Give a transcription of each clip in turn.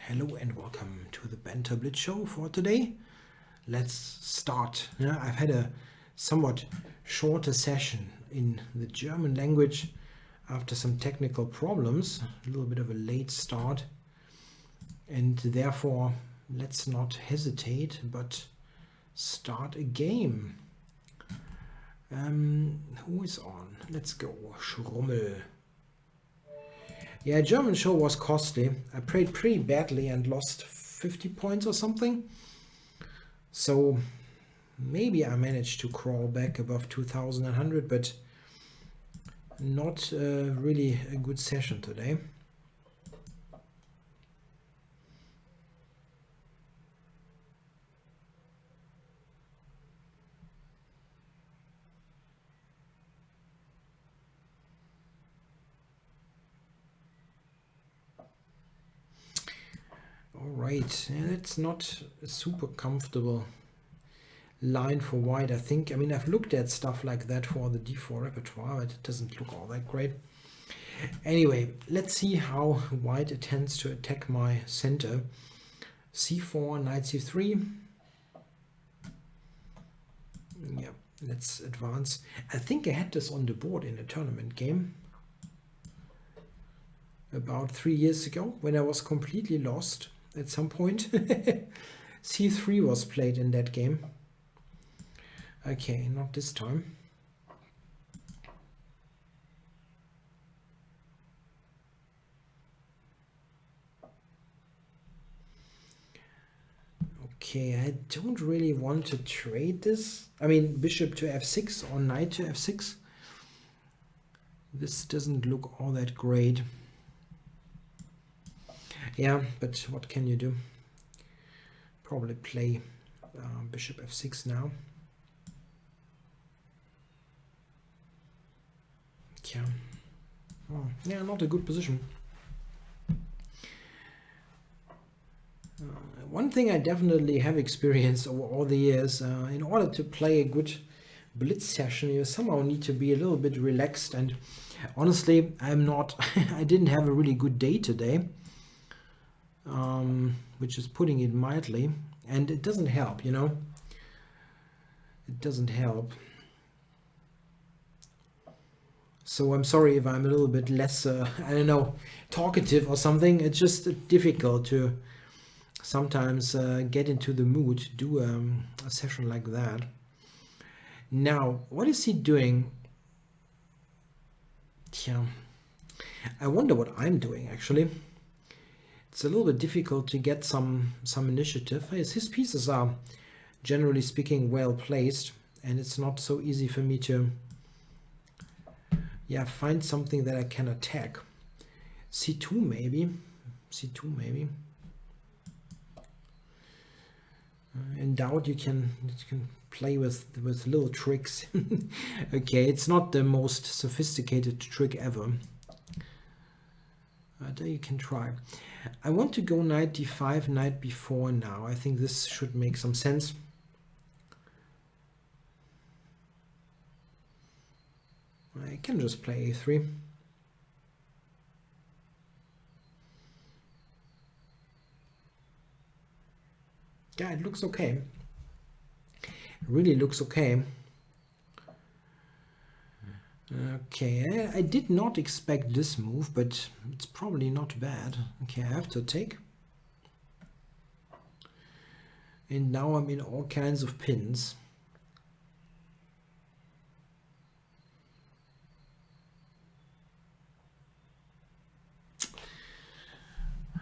Hello and welcome to the Banter Blitz show for today. Let's start. Yeah, I've had a somewhat shorter session in the German language after some technical problems, a little bit of a late start, and therefore let's not hesitate but start a game. Who is on? Let's go. Schrummel. Yeah, German show was costly. I played pretty badly and lost 50 points or something. So maybe I managed to crawl back above 2100, but not really a good session today. Alright, and it's not a super comfortable line for white, I think. I mean, I've looked at stuff like that for the d4 repertoire, but it doesn't look all that great. Anyway, let's see how white intends to attack my center. c4, knight c3. Yeah, let's advance. I think I had this on the board in a tournament game about 3 years ago when I was completely lost at some point. c3 was played in that game. Okay, not this time. Okay, I don't really want to trade this. I mean, bishop to f6 or knight to f6. This doesn't look all that great. Yeah, but what can you do? Probably play bishop f6 now. Yeah. Oh, yeah, not a good position. One thing I definitely have experienced over all the years, in order to play a good blitz session, you somehow need to be a little bit relaxed. And honestly, I'm not. I didn't have a really good day today, which is putting it mildly. And it doesn't help, you know. It doesn't help. So I'm sorry if I'm a little bit less, I don't know, talkative or something. It's just difficult to sometimes get into the mood to do a session like that. Now, what is he doing? Yeah, I wonder what I'm doing actually. It's a little bit difficult to get some initiative. His pieces are generally speaking well placed, and it's not so easy for me to find something that I can attack. c2 maybe. c2 maybe. In doubt, you can play with little tricks. Okay, it's not the most sophisticated trick ever, but you can try. I want to go knight d5, knight b4 now. I think this should make some sense. I can just play a3. Yeah, it looks okay. It really looks okay. Okay, I did not expect this move, but it's probably not bad. Okay, I have to take. And now I'm in all kinds of pins.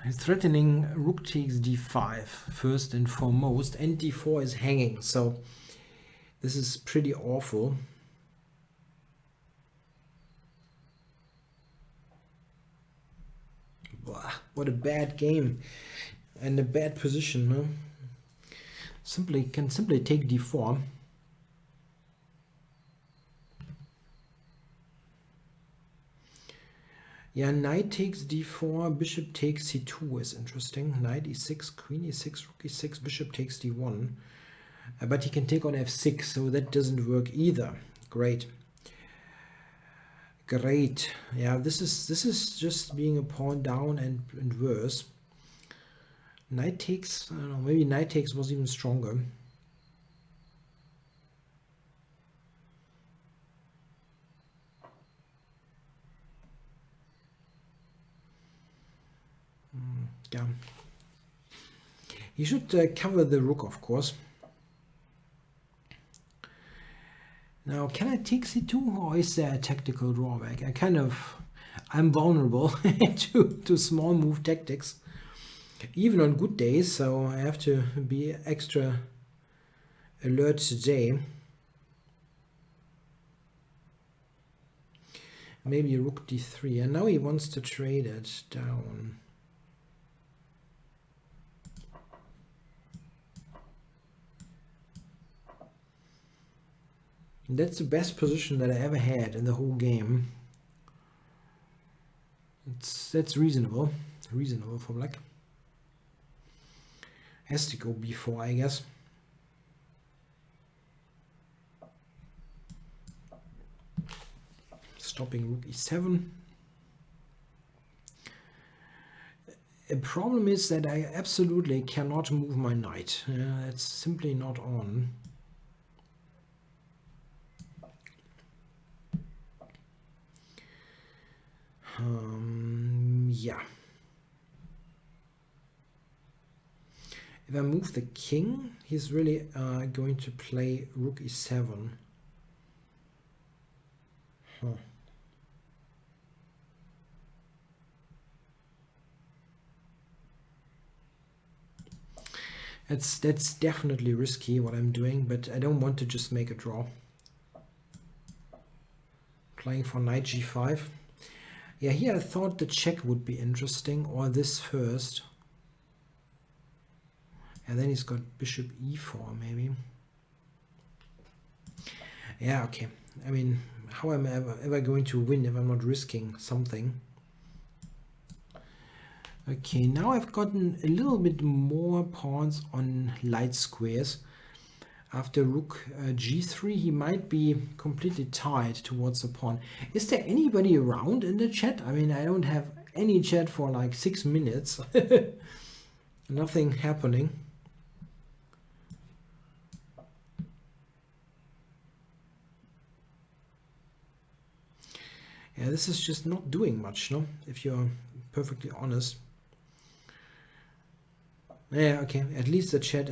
He's threatening rook takes d5 first and foremost, and d4 is hanging, so this is pretty awful. Blah, what a bad game and a bad position, huh? Can simply take d4. Yeah, knight takes d4, bishop takes c2 is interesting. Knight e6, queen e6, rook e6, bishop takes d1. But he can take on f6, so that doesn't work either. Great. Great. Yeah, this is just being a pawn down and worse. Knight takes, I don't know, maybe knight takes was even stronger. Yeah. He should cover the rook, of course. Now, can I take c2, or is there a tactical drawback? I'm vulnerable to small move tactics, even on good days, so I have to be extra alert today. Maybe rook d3, and now he wants to trade it down. That's the best position that I ever had in the whole game. That's reasonable for black. Has to go b4, I guess. Stopping rook e7. The problem is that I absolutely cannot move my knight. It's simply not on. Yeah. If I move the king, he's really going to play rook e7. Huh. That's definitely risky what I'm doing, but I don't want to just make a draw. Playing for knight g5. Yeah, here I thought the check would be interesting, or this first. And then he's got bishop e4 maybe. Yeah, okay. I mean, how am I ever going to win if I'm not risking something? Okay, now I've gotten a little bit more pawns on light squares. After rook g3, he might be completely tied towards the pawn. Is there anybody around in the chat? I mean, I don't have any chat for like 6 minutes. Nothing happening. Yeah, this is just not doing much, no? If you're perfectly honest. Yeah, okay. At least the chat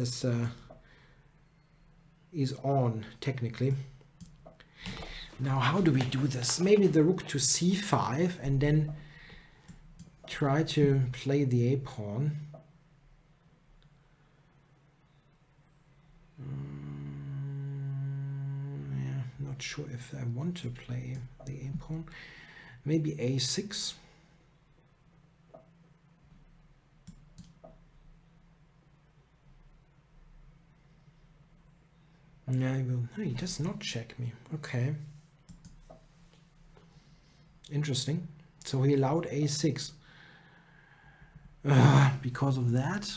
is on technically. Now, how do we do this? Maybe the rook to c5 and then try to play the a pawn. Yeah, not sure if I want to play the a pawn. Maybe a6. No, he does not check me. Okay. Interesting. So he allowed a6. Because of that,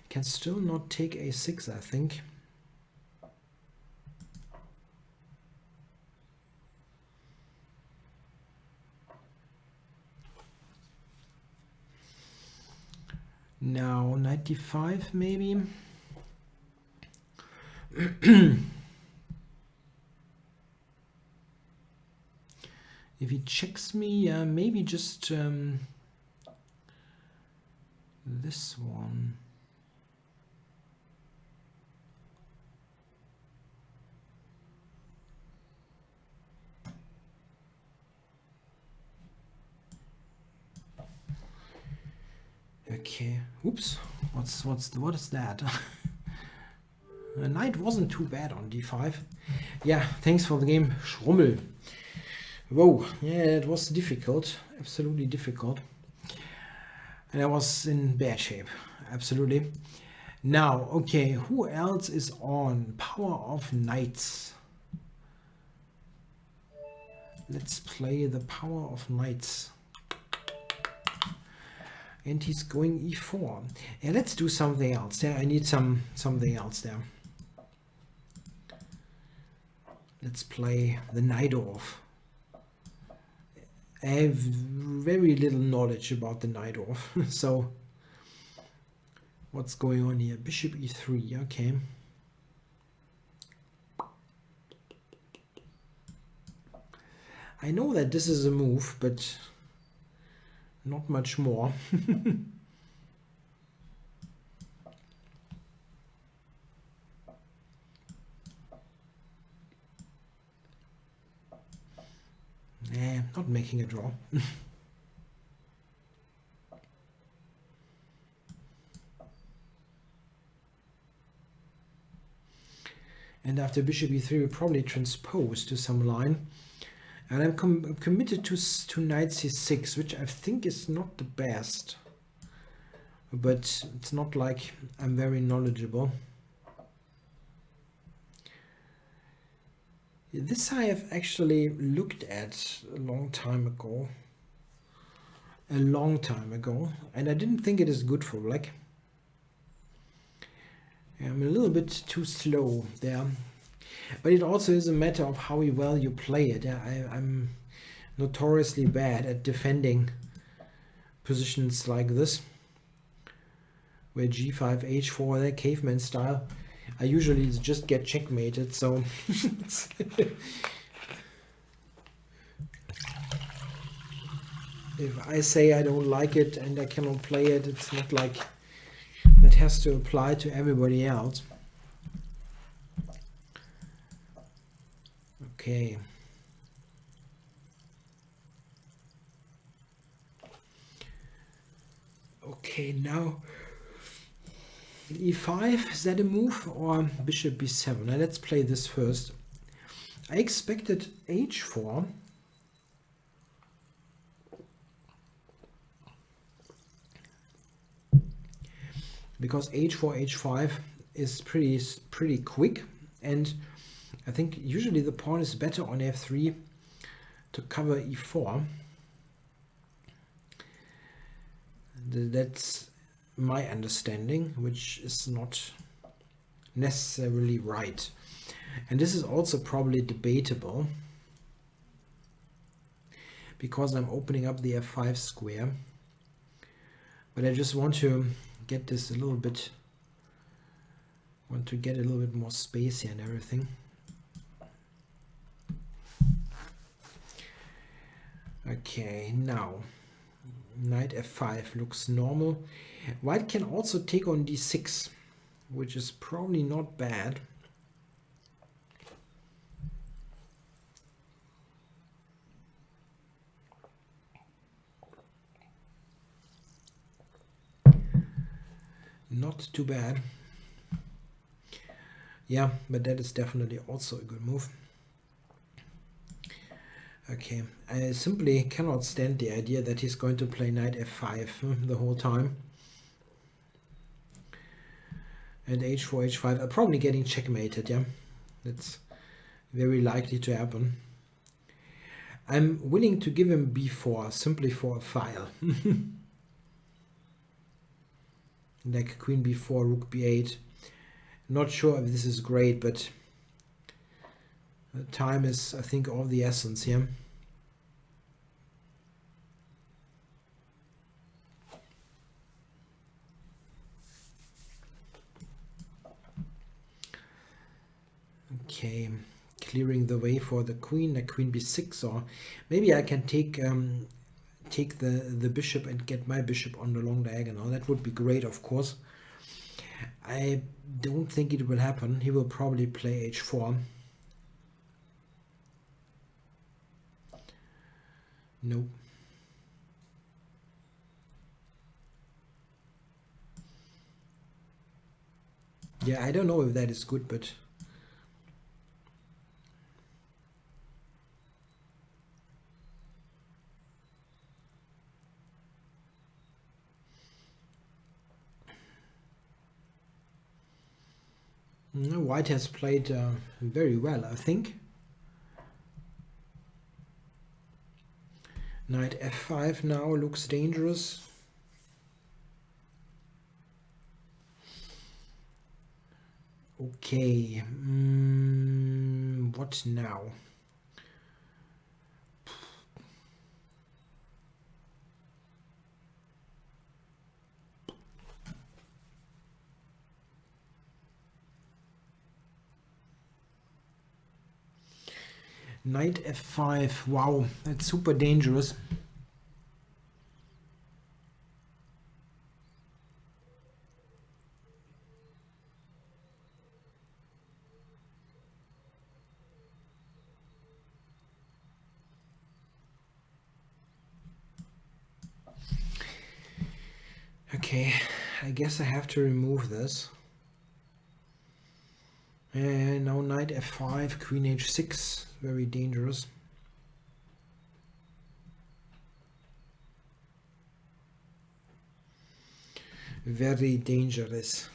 can still not take a6, I think. Now 95 maybe. If he checks me, maybe just this one. Okay. Oops. What is that? The knight wasn't too bad on d5. Yeah, thanks for the game, Schrummel. Whoa, yeah, it was difficult, absolutely difficult. And I was in bad shape, absolutely. Now, okay, who else is on? Power of Knights. Let's play the Power of Knights. And he's going e4. Yeah, let's do something else. Yeah, I need something else there. Let's play the knight off. I have very little knowledge about the knight off. So what's going on here? Bishop e3, okay. I know that this is a move, but not much more. Not making a draw. And after bishop e3, we probably transpose to some line. And I'm committed to knight c6, which I think is not the best. But it's not like I'm very knowledgeable. This I have actually looked at a long time ago. And I didn't think it is good for black. I'm a little bit too slow there. But it also is a matter of how well you play it. I'm notoriously bad at defending positions like this, where g5, h4, that caveman style. I usually just get checkmated, so if I say I don't like it and I cannot play it, it's not like that has to apply to everybody else. Okay. Okay, now e5, is that a move, or bishop b7? Now let's play this first. I expected h4. Because h4, h5 is pretty quick, and I think usually the pawn is better on f3 to cover e4. That's my understanding, which is not necessarily right. And this is also probably debatable, because I'm opening up the f5 square. But I just want to get this a little bit, get a little bit more space here and everything. Okay, now knight f5 looks normal. White can also take on d6, which is probably not bad. Not too bad. Yeah, but that is definitely also a good move. Okay, I simply cannot stand the idea that he's going to play knight f5 the whole time. And h4, h5 are probably getting checkmated, yeah. That's very likely to happen. I'm willing to give him b4 simply for a file. Like queen b4, rook b8. Not sure if this is great, but time is, I think, of the essence here. Okay, clearing the way for the queen, like queen b6, or maybe I can take the bishop and get my bishop on the long diagonal. That would be great, of course. I don't think it will happen. He will probably play h4. Nope. Yeah, I don't know if that is good, but White has played very well, I think. Knight f5 now looks dangerous. Okay, what now? Knight f5. Wow, that's super dangerous. Okay, I guess I have to remove this. And now knight f5, queen h6, very dangerous. Very dangerous.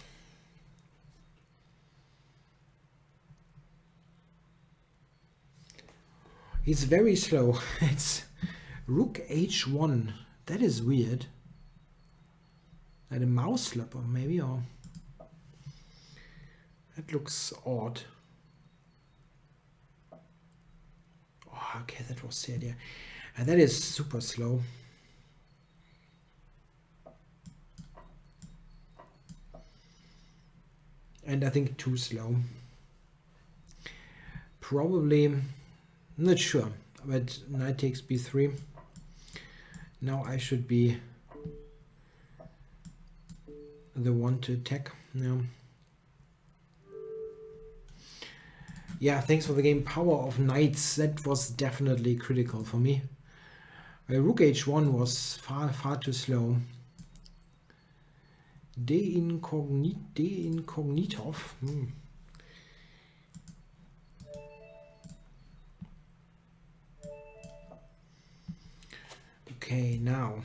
It's very slow. It's rook h1. That is weird. Like a mouse slapper maybe, or that looks odd. Oh, okay, that was sad, yeah. And that is super slow. And I think too slow. Probably, not sure, but knight takes b3. Now I should be the one to attack. No. Yeah, thanks for the game. Power of knights, that was definitely critical for me. Rook h1 was far too slow. De incognitov. Okay, now.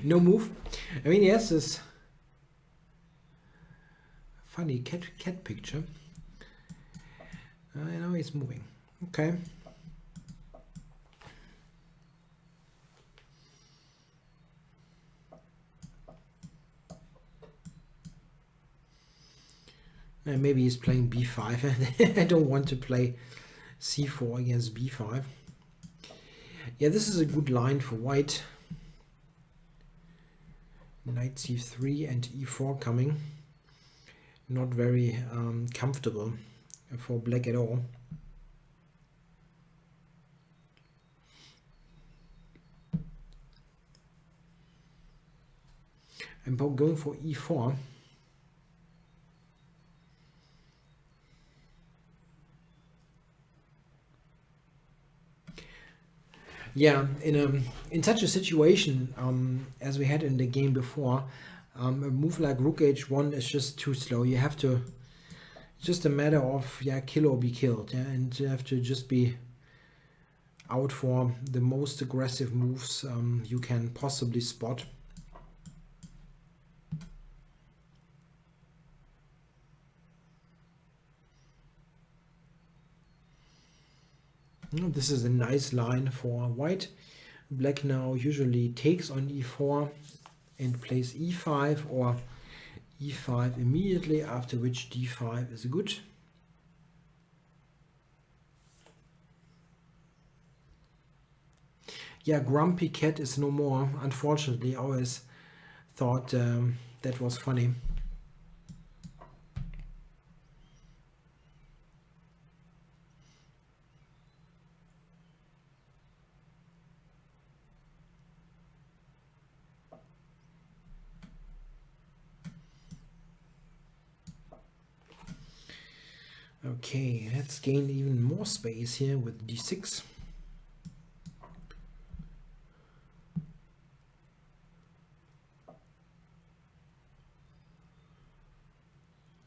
No move. I mean, yes, this funny cat picture. I know he's moving. Okay. And maybe he's playing b5. I don't want to play c4 against b5. Yeah, this is a good line for white. Knight c3 and e4 coming. Not very comfortable for black at all. I'm going for e4. Yeah, in such a situation as we had in the game before, a move like rook h1 is just too slow. You have to, it's just a matter of kill or be killed, and you have to just be out for the most aggressive moves you can possibly spot. This is a nice line for white. Black now usually takes on e4 and plays e5 or e5 immediately, after which d5 is good. Yeah, Grumpy Cat is no more, unfortunately. I always thought that was funny. Okay, let's gain even more space here with d6.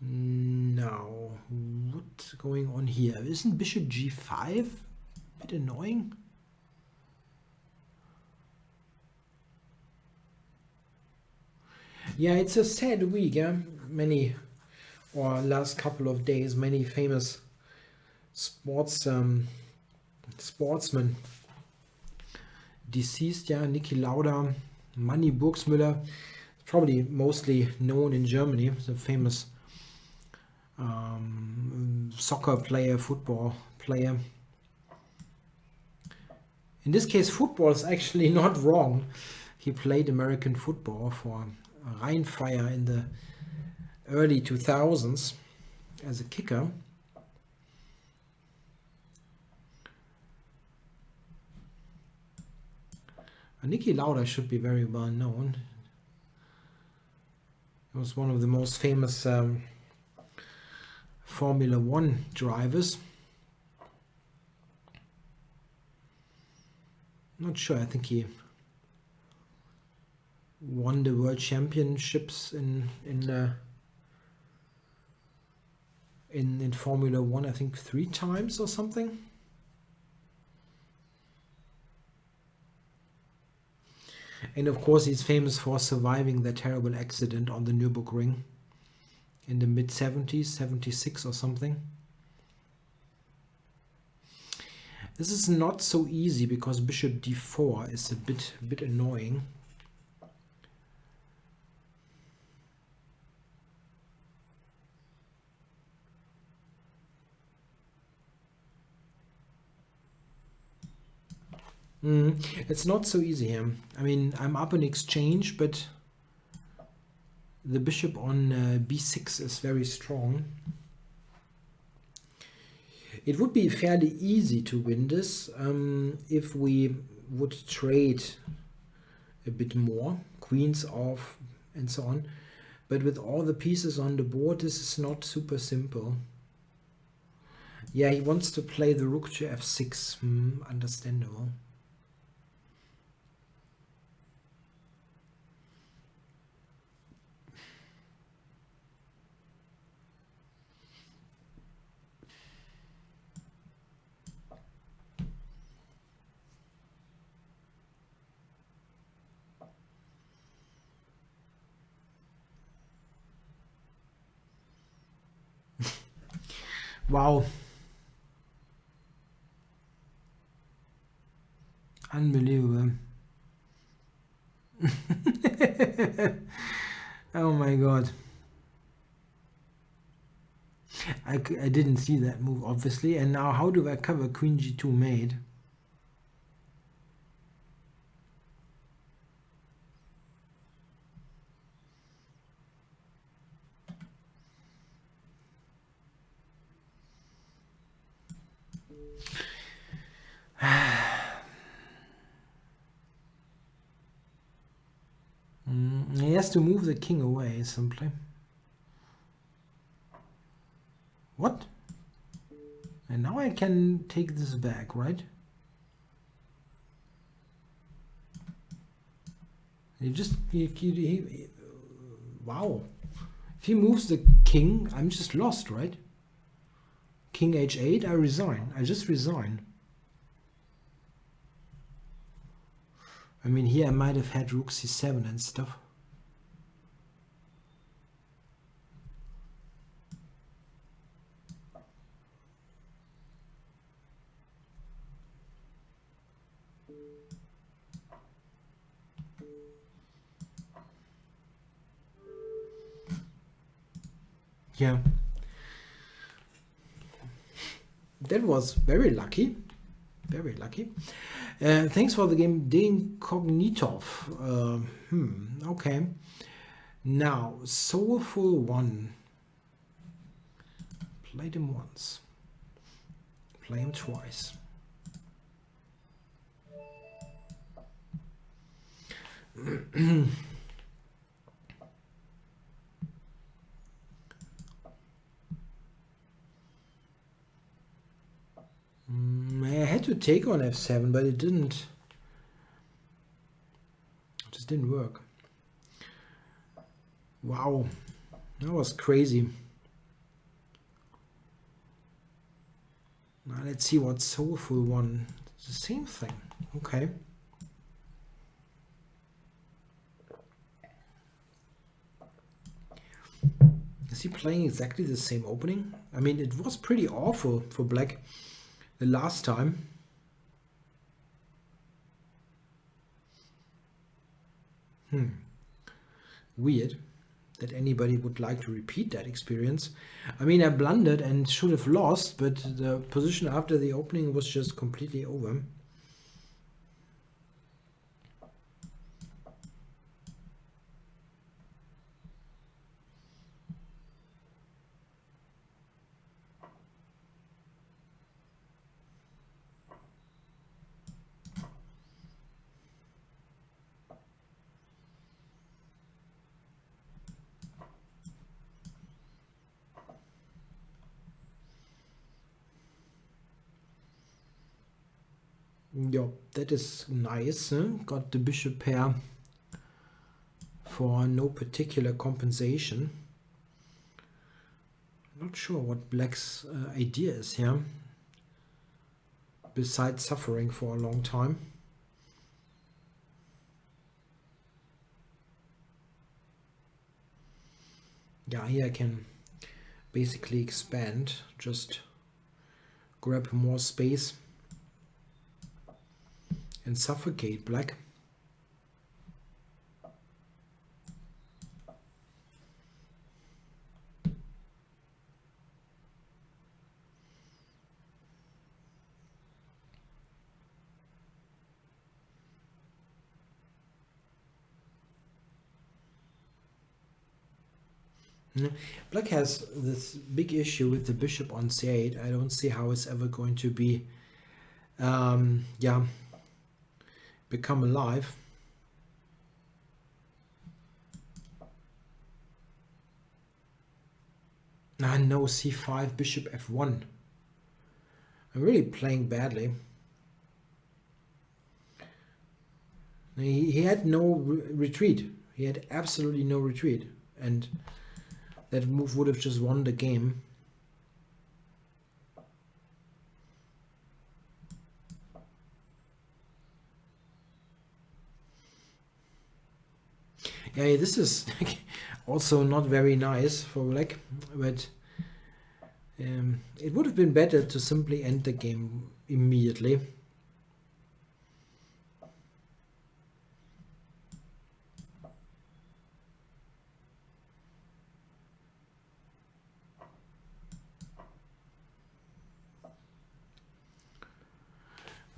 Now, what's going on here? Isn't bishop g5 a bit annoying? Yeah, it's a sad week, yeah? Or last couple of days, many famous sportsmen deceased, yeah. Niki Lauda, Manny Burgsmüller, probably mostly known in Germany, the famous soccer player, football player In this case, football is actually not wrong. He played American football for Rheinfire in the early 2000s as a kicker. Niki Lauda should be very well known. He was one of the most famous Formula One drivers. Not sure, I think he won the world championships in Formula One, I think 3 times or something. And of course he's famous for surviving that terrible accident on the Nürburgring in the mid-70s, 76 or something. This is not so easy because bishop d4 is a bit annoying. It's not so easy here. I mean, I'm up in exchange, but the bishop on b6 is very strong. It would be fairly easy to win this if we would trade a bit more, queens off and so on. But with all the pieces on the board, this is not super simple. Yeah, he wants to play the rook to f6. Understandable. Wow. Unbelievable. Oh my god. I didn't see that move, obviously. And now how do I cover queen g2 mate? He has to move the king away, simply. What? And now I can take this back, right? Wow. If he moves the king, I'm just lost, right? King h8, I resign. I just resign. I mean, here I might have had rook c7 and stuff. Yeah. That was very lucky. Very lucky. Thanks for the game, Incognitov. Okay. Now, Soulful One. Played him once. Play him twice. I had to take on f7, but it didn't. It just didn't work. Wow, that was crazy. Now let's see what Soulful One. It's the same thing. Okay. Is he playing exactly the same opening? I mean, it was pretty awful for black the last time. Weird that anybody would like to repeat that experience. I mean, I blundered and should have lost, but the position after the opening was just completely over. Yeah, that is nice. Huh? Got the bishop pair for no particular compensation. Not sure what black's idea is here, besides suffering for a long time. Yeah, here I can basically expand, just grab more space and suffocate black. Black has this big issue with the bishop on c8. I don't see how it's ever going to be, yeah, become alive. No, c5, bishop f1. I'm really playing badly. He had no retreat. He had absolutely no retreat. And that move would have just won the game. Yeah, this is also not very nice for black, but it would have been better to simply end the game immediately.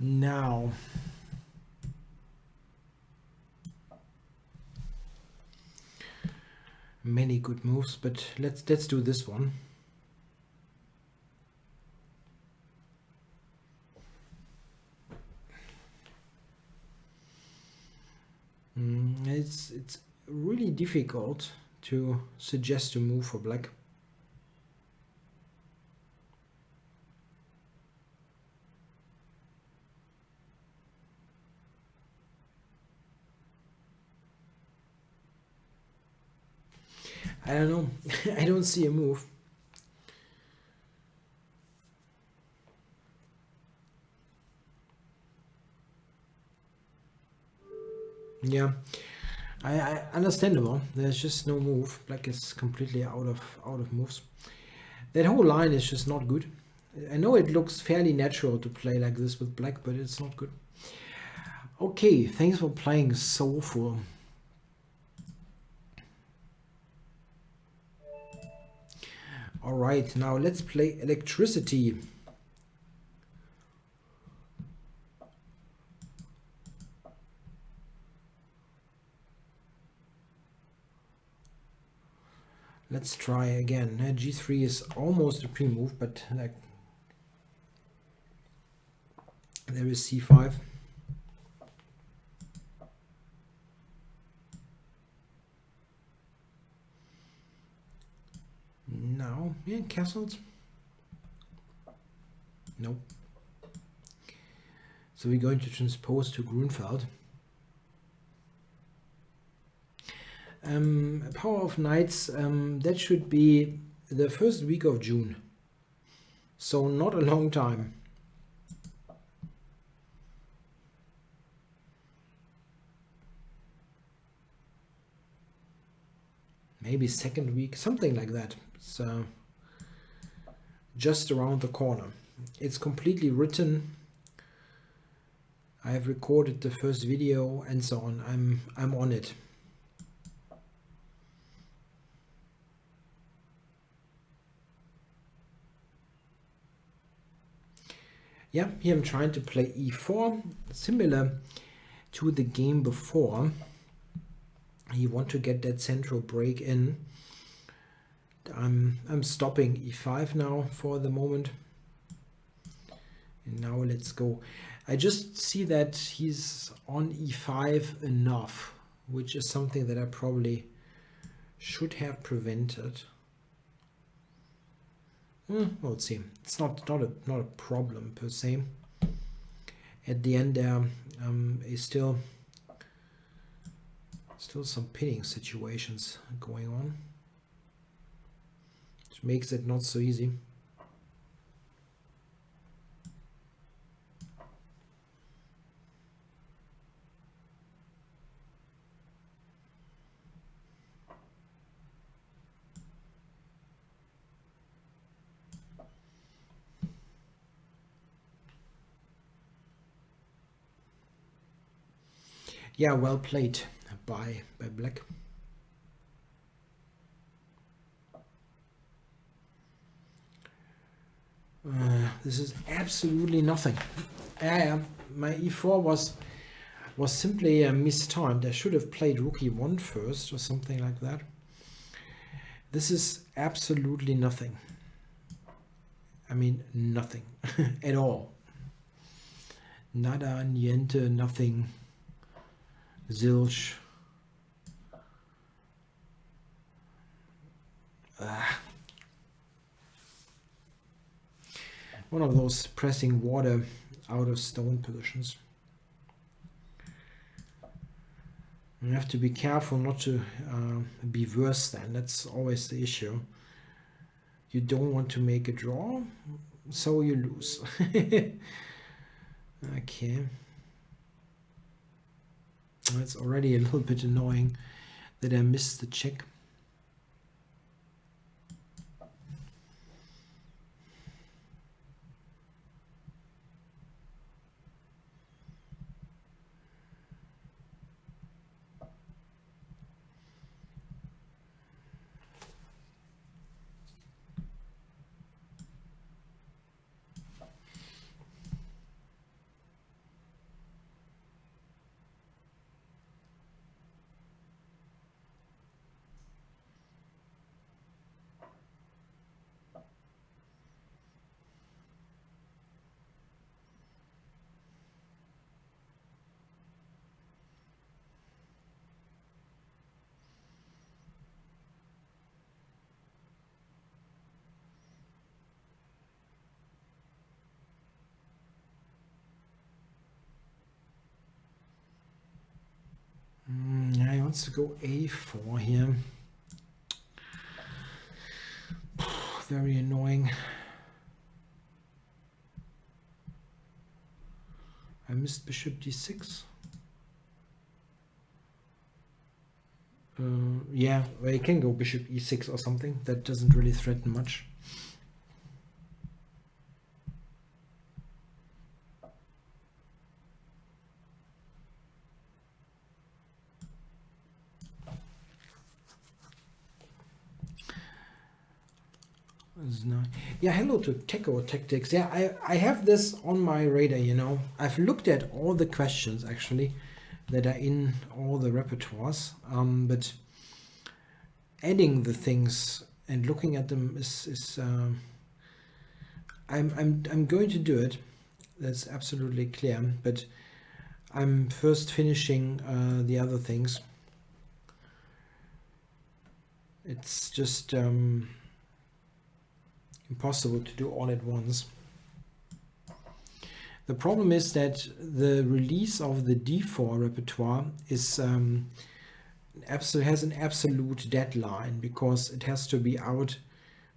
Now, many good moves, but let's do this one. It's really difficult to suggest a move for black. I don't know. I don't see a move. Yeah, I understandable. There's just no move. Black is completely out of moves. That whole line is just not good. I know it looks fairly natural to play like this with black, but it's not good. Okay, thanks for playing Soulful. All right, now let's play Electricity. Let's try again. G3 is almost a pre-move, but like there is C5. Now, yeah, castles. Nope. So we're going to transpose to Grunfeld. Power of Knights, that should be the first week of June. So not a long time. Maybe second week, something like that. It's just around the corner. It's completely written. I have recorded the first video and so on. I'm on it. Yeah, here I'm trying to play e4, similar to the game before. You want to get that central break in. I'm stopping e5 now for the moment. And now let's go. I just see that he's on e5 enough, which is something that I probably should have prevented. Well, let's see. It's not a problem per se. at the end there is still some pinning situations going on, which makes it not so easy. Yeah, well played by Black. This is absolutely nothing. My e4 was simply mistimed. I should have played rook e1 first or something like that. This is absolutely nothing. I mean, nothing at all. Nada, niente, nothing. Zilch. One of those pressing water out of stone positions. You have to be careful not to be worse than. That's always the issue. You don't want to make a draw, so you lose. Okay. It's already a little bit annoying that I missed the check. Yeah, he wants to go a4 here. Very annoying. I missed bishop d6. Yeah, well, you can go bishop e6 or something. That doesn't really threaten much. Yeah, hello to Techo Tactics. Yeah, I have this on my radar, you know. I've looked at all the questions actually that are in all the repertoires, but adding the things and looking at them is I'm going to do it. That's absolutely clear, but I'm first finishing the other things. It's just impossible to do all at once. The problem is that the release of the D4 repertoire is has an absolute deadline, because it has to be out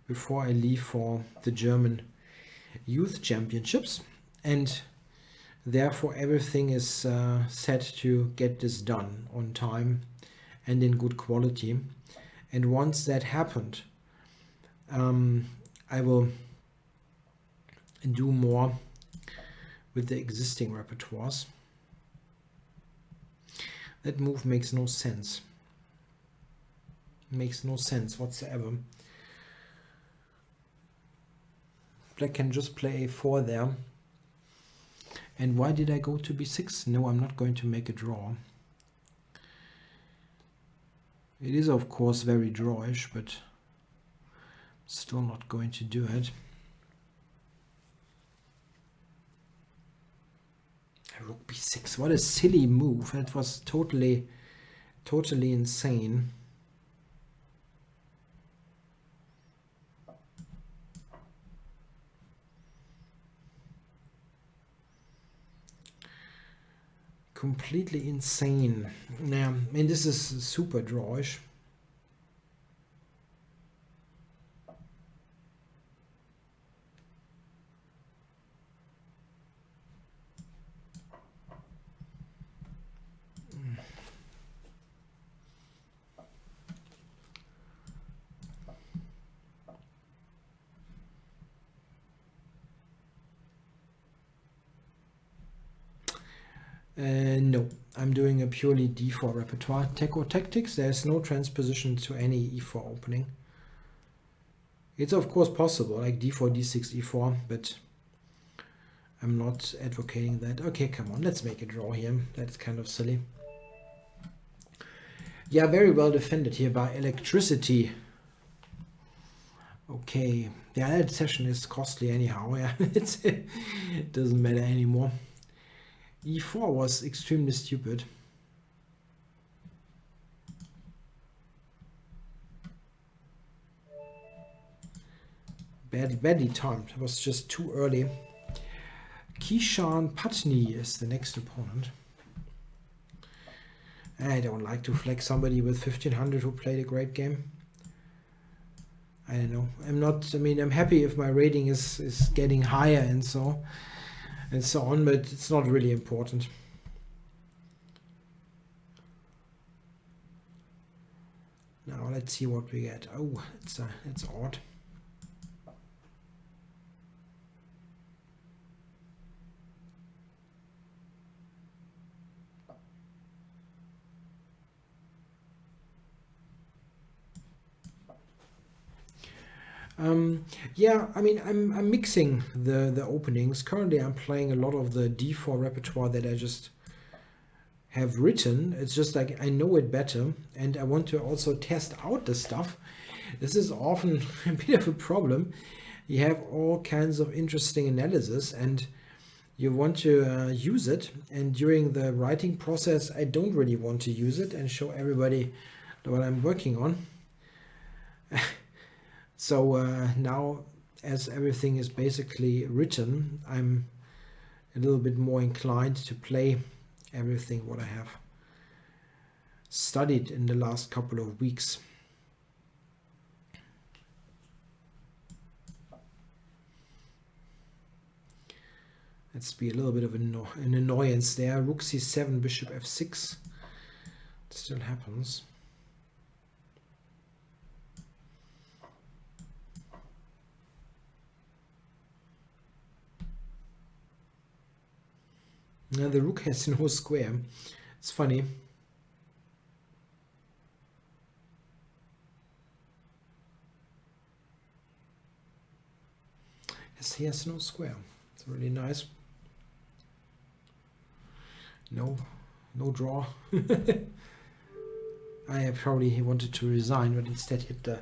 before I leave for the German Youth Championships, and therefore everything is set to get this done on time and in good quality. And once that happened, I will do more with the existing repertoires. That move makes no sense. Makes no sense whatsoever. Black can just play a4 there. And why did I go to b6? No, I'm not going to make a draw. It is of course very drawish, but still not going to do it. Rook b6, what a silly move. That was totally insane. completely insane. Yeah, I mean, this is super drawish. No, I'm doing a purely d4 repertoire. Tactics, there's no transposition to any e4 opening. It's of course possible, like d4, d6, e4, but I'm not advocating that. Okay, come on, let's make a draw here. That's kind of silly. Yeah, very well defended here by electricity. Okay, yeah, that session is costly anyhow. Yeah, it doesn't matter anymore. e4 was extremely stupid. Badly timed. It was just too early. Kishan Patni is the next opponent. I don't like to flag somebody with 1500 who played a great game. I don't know. I'm happy if my rating is getting higher and so on, but it's not really important. Now let's see what we get. Oh, it's odd. Yeah, I mean, I'm mixing the openings. Currently, I'm playing a lot of the d4 repertoire that I just have written. It's just like I know it better, and I want to also test out the stuff. This is often a bit of a problem. You have all kinds of interesting analysis, and you want to use it. And during the writing process, I don't really want to use it and show everybody what I'm working on. So now, as everything is basically written, I'm a little bit more inclined to play everything what I have studied in the last couple of weeks. Let's be a little bit of an annoyance there. Rook c7, bishop f6. It still happens. Now the rook has no square. It's funny. Yes, he has no square. It's really nice. No draw. I probably wanted to resign, but instead hit the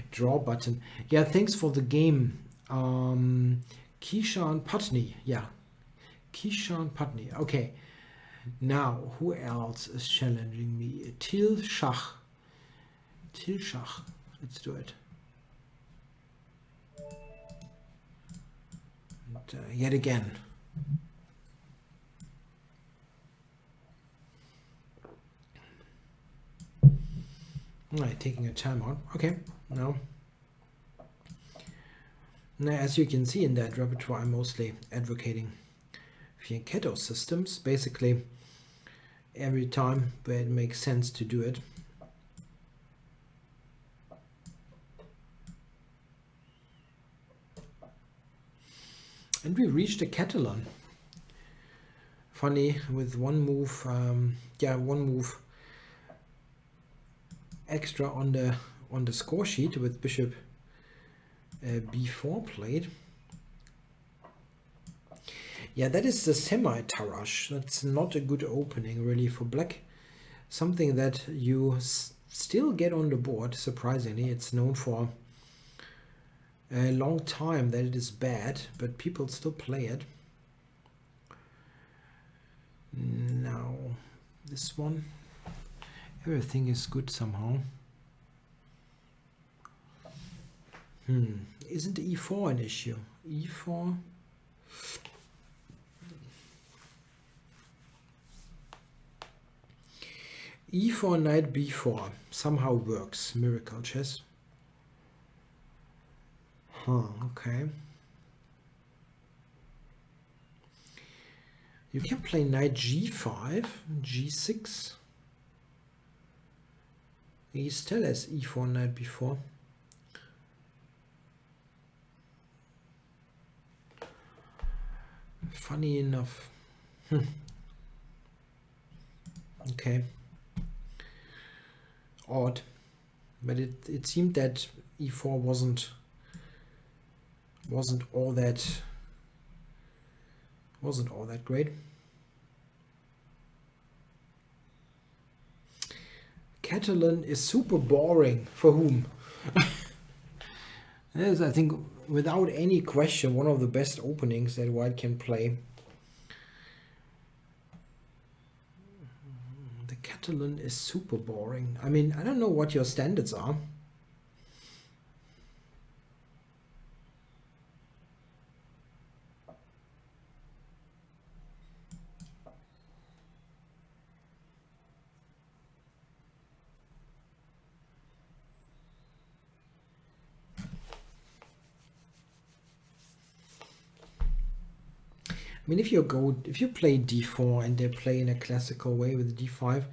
draw button. Yeah, thanks for the game. Kishan Patni. Yeah. Kishan Patni. Okay. Now, who else is challenging me? Til Schach. Let's do it. And, yet again. Right, taking a timeout. Okay, now as you can see in that repertoire, I'm mostly advocating fianchetto systems. Basically, every time where it makes sense to do it. And we reached a Catalan. Funny, with one move, one move extra on the score sheet with bishop b4 played. Yeah, that is the semi-Tarrasch. That's not a good opening really for black. Something that you still get on the board, surprisingly. It's known for a long time that it is bad, but people still play it. Now, this one, everything is good somehow. Isn't e4 an issue? E4. e4, knight b4 somehow works. Miracle chess. Huh, okay. You can play knight g5, g6. He still has e4, knight b4. Funny enough. Okay. Odd. But it seemed that e4 wasn't all that great. Catalan is super boring. For whom? That is, I think, without any question, one of the best openings that white can play. The Catalan is super boring. I mean, I don't know what your standards are. I mean, if you play d4 and they play in a classical way with d5,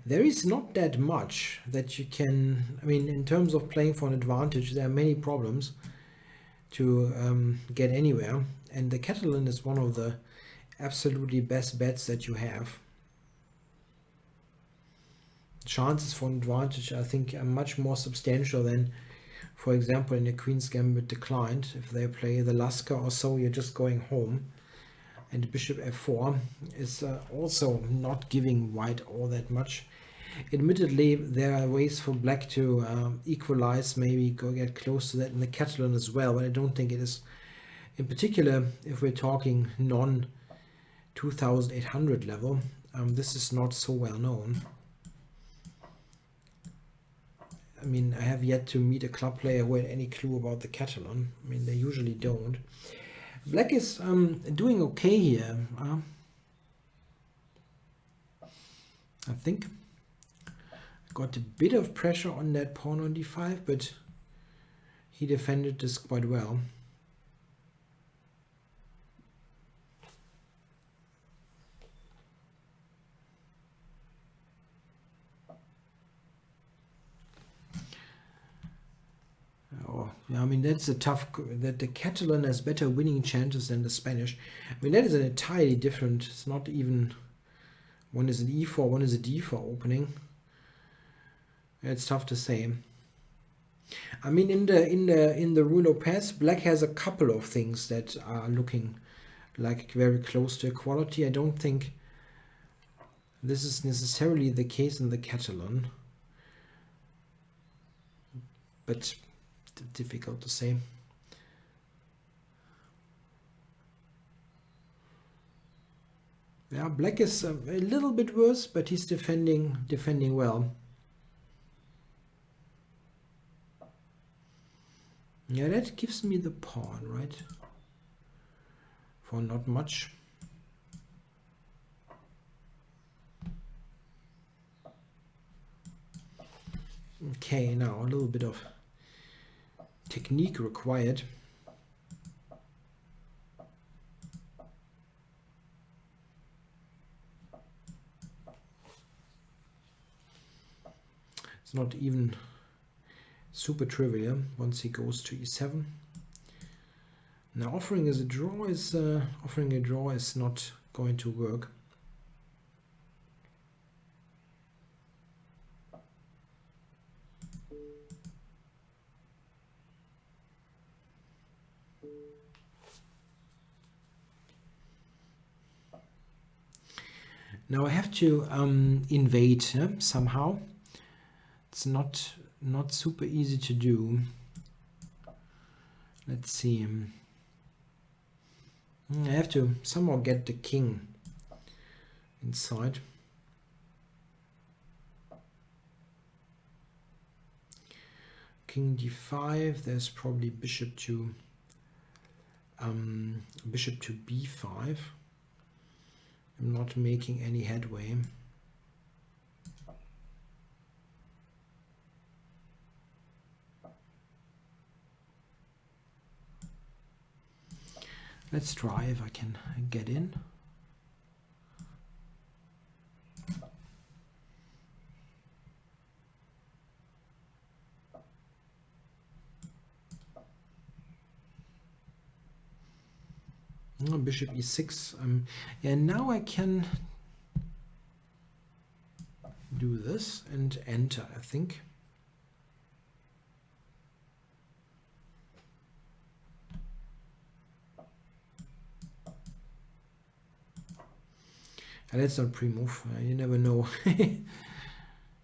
there is not that much that you can. I mean, in terms of playing for an advantage, there are many problems to get anywhere, and the Catalan is one of the absolutely best bets that you have. Chances for an advantage, I think, are much more substantial than, for example, in the Queen's Gambit declined. If they play the Lasker or so, you're just going home. And bishop f4 is also not giving white all that much. Admittedly, there are ways for black to equalize, maybe go get close to that in the Catalan as well, but I don't think it is. In particular, if we're talking non-2800 level, this is not so well known. I mean, I have yet to meet a club player who had any clue about the Catalan. I mean, they usually don't. Black is doing okay here. I think got a bit of pressure on that pawn on d5, but he defended this quite well. Oh, yeah, I mean, that's a tough, that the Catalan has better winning chances than the Spanish. I mean, that is an entirely different, it's not even, one is an e4, one is a d4 opening. It's tough to say. I mean, in the Rue Lopez, black has a couple of things that are looking like very close to equality. I don't think this is necessarily the case in the Catalan, but difficult to say. Yeah, black is a little bit worse, but he's defending well. Yeah, that gives me the pawn, right? For not much. Okay, now a little bit of technique required. It's not even super trivial once he goes to e7. Now offering a draw is not going to work. Now I have to invade somehow. It's not super easy to do. Let's see. I have to somehow get the king inside. King d5. There's probably bishop to b5. I'm not making any headway. Let's try if I can get in. Oh, bishop e6. Yeah, now I can do this and enter, I think. And let's not pre-move. You never know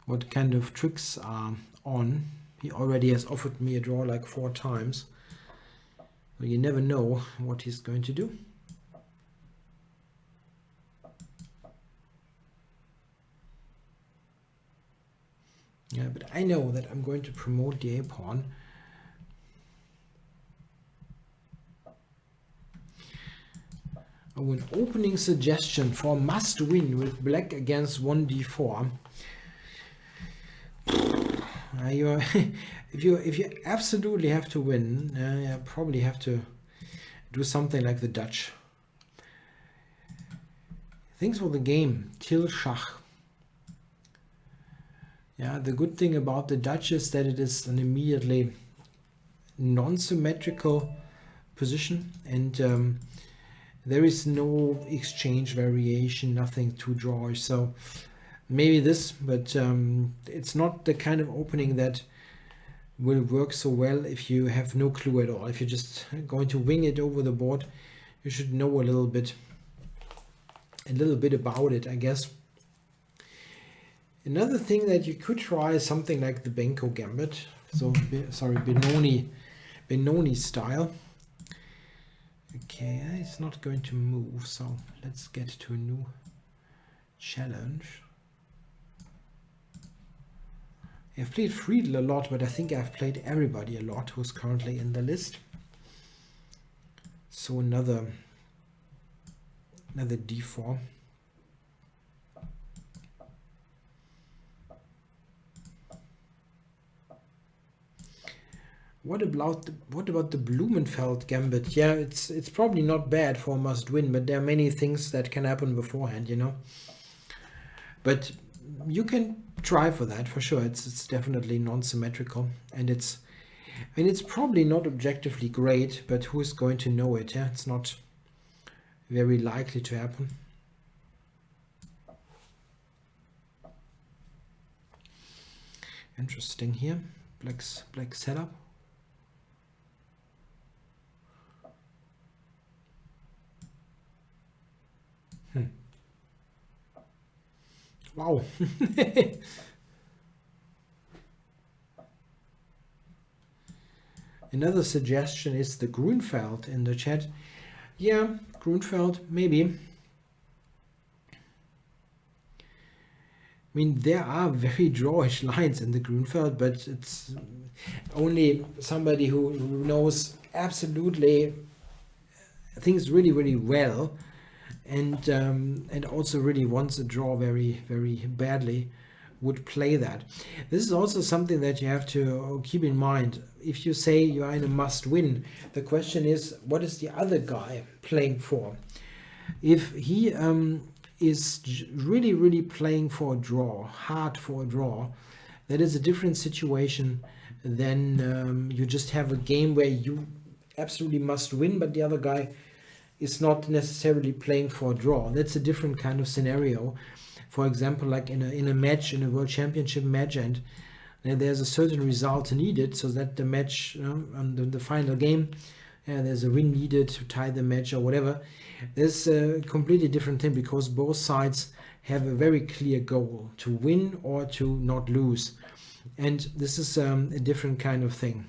what kind of tricks are on. He already has offered me a draw like 4 times. So you never know what he's going to do. Yeah, but I know that I'm going to promote the a-pawn. Oh, an opening suggestion for must win with black against 1d4. If you absolutely have to win, you probably have to do something like the Dutch. Thanks for the game, Til Schach. Yeah, the good thing about the Dutch is that it is an immediately non-symmetrical position, and there is no exchange variation, nothing to draw. So maybe this, but it's not the kind of opening that will work so well if you have no clue at all. If you're just going to wing it over the board, you should know a little bit about it, I guess. Another thing that you could try is something like the Benko Gambit. So, sorry, Benoni style. Okay, it's not going to move, so let's get to a new challenge. I've played Friedel a lot, but I think I've played everybody a lot who's currently in the list. So another d4. What about the Blumenfeld Gambit? Yeah, it's probably not bad for a must win, but there are many things that can happen beforehand, you know. But you can try for that for sure. It's definitely non-symmetrical, and it's probably not objectively great, but who's going to know it? Yeah, it's not very likely to happen. Interesting here, black's setup. Wow. Another suggestion is the Grunfeld in the chat. Yeah, Grunfeld, maybe. I mean, there are very drawish lines in the Grunfeld, but it's only somebody who knows absolutely things really, really well, and also really wants a draw very, very badly would play that. This is also something that you have to keep in mind. If you say you are in a must win, the question is, what is the other guy playing for? If he is really, really playing for a draw, hard for a draw, that is a different situation than you just have a game where you absolutely must win, but the other guy is not necessarily playing for a draw. That's a different kind of scenario. For example, like in a match, in a World Championship match, and there's a certain result needed so that the match, on the final game, there's a win needed to tie the match or whatever. There's a completely different thing, because both sides have a very clear goal, to win or to not lose. And this is a different kind of thing.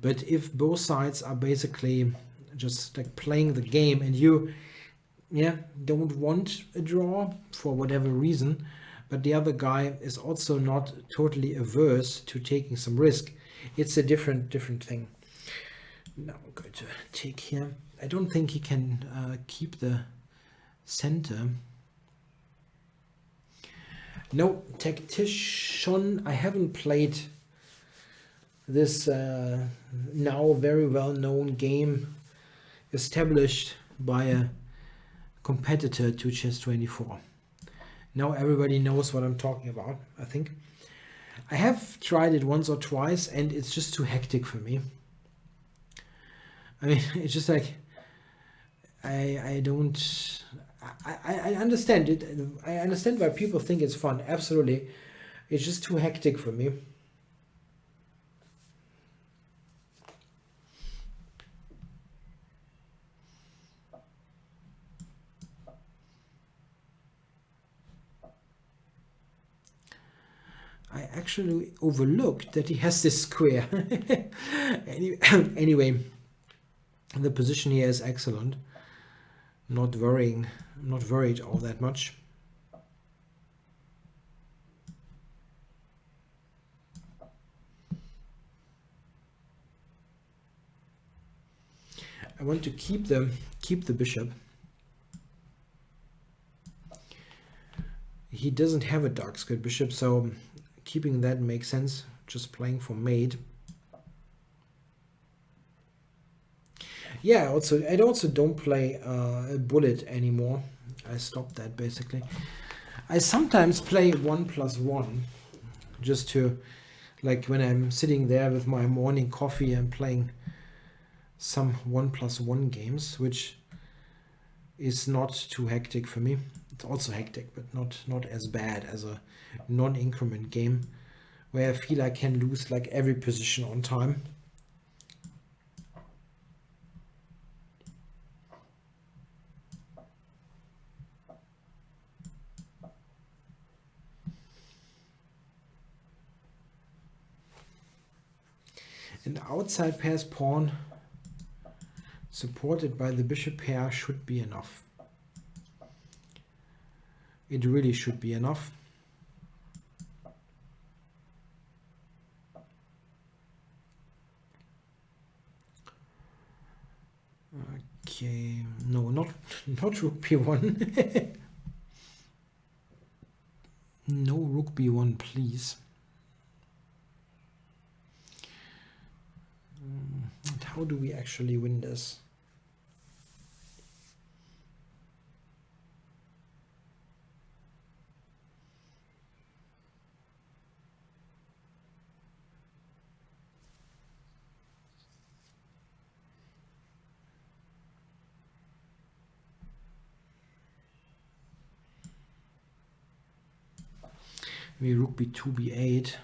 But if both sides are basically just like playing the game, and you don't want a draw for whatever reason, but the other guy is also not totally averse to taking some risk, it's a different thing. Now I'm going to take here. I don't think he can keep the center. No, tactician. I haven't played this now very well known game established by a competitor to Chess24. Now everybody knows what I'm talking about, I think. I have tried it once or twice and it's just too hectic for me. I mean, it's just like, I understand it. I understand why people think it's fun. Absolutely. It's just too hectic for me. I actually overlooked that he has this square. Anyway, the position here is excellent. Not worrying, I'm not worried all that much. I want to keep the bishop. He doesn't have a dark squared bishop, so keeping that makes sense. Just playing for mate. Yeah, I also don't play a bullet anymore. I stopped that basically. I sometimes play 1+1 just to, like when I'm sitting there with my morning coffee and playing some 1+1 games, which is not too hectic for me. It's also hectic, but not as bad as a non-increment game where I feel I can lose like every position on time. An outside pass pawn supported by the bishop pair should be enough. It really should be enough. Okay, no, not rook b1. No rook b1, please. And how do we actually win this? Maybe rook b2, b8.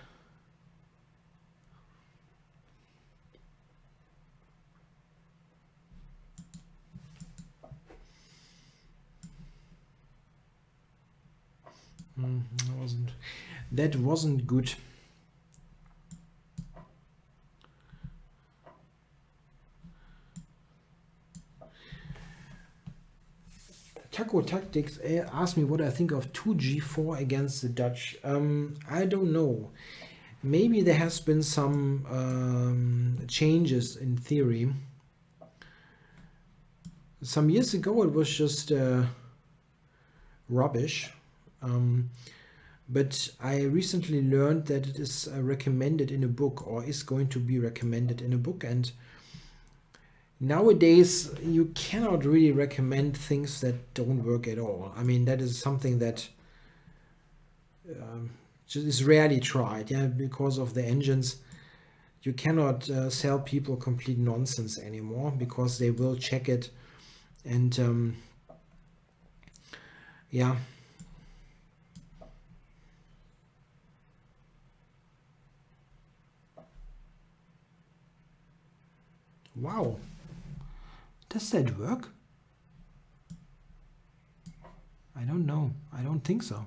That wasn't good. Taco Tactics asked me what I think of 2g4 against the Dutch. I don't know. Maybe there has been some changes in theory. Some years ago it was just rubbish. But I recently learned that it is recommended in a book, or is going to be recommended in a book, and nowadays you cannot really recommend things that don't work at all. I mean, that is something that is rarely tried, yeah, because of the engines. You cannot sell people complete nonsense anymore, because they will check it, and yeah. Wow. Does that work? I don't know. I don't think so.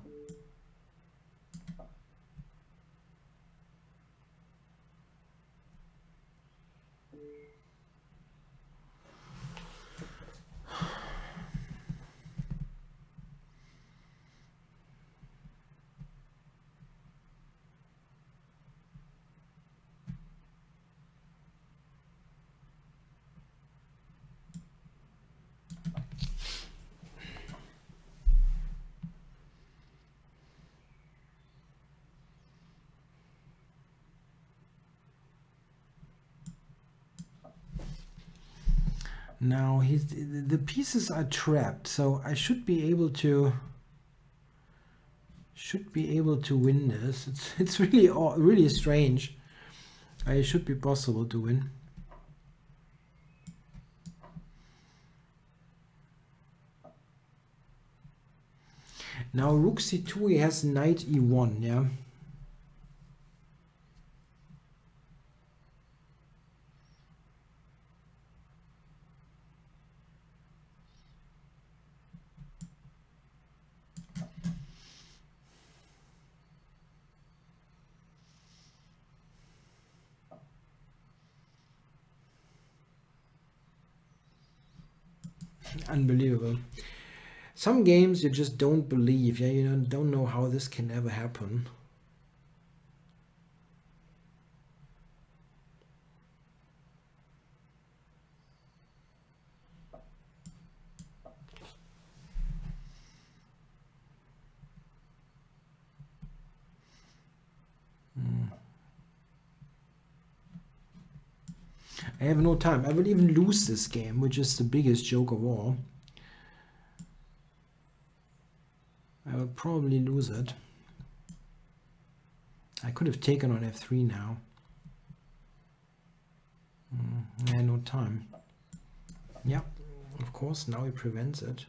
Now the pieces are trapped, so I should be able to win this. It's really strange. It should be possible to win. Now rook c2, he has knight e1, yeah. Unbelievable. Some games you just don't believe, yeah, you don't know how this can ever happen. I have no time. I will even lose this game, which is the biggest joke of all. I will probably lose it. I could have taken on f3 now. I had no time. Yeah, of course, now he prevents it.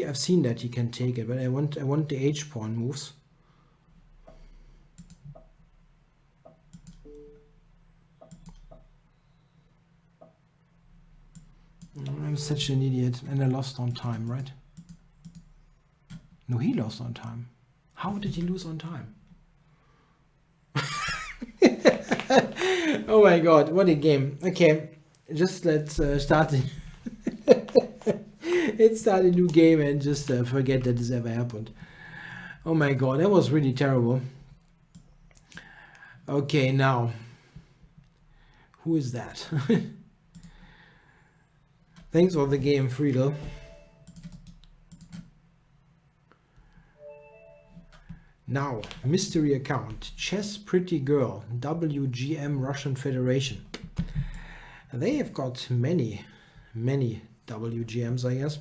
I've seen that he can take it, but I want the h pawn moves. I'm such an idiot, and I lost on time, right? No, he lost on time. How did he lose on time? Oh my god, what a game. Okay, just let's start it. Let's start a new game and just forget that this ever happened. Oh my god, that was really terrible. Okay, now, who is that? Thanks for the game, Friedel. Now, mystery account, Chess Pretty Girl, WGM Russian Federation. They have got many WGMs, I guess.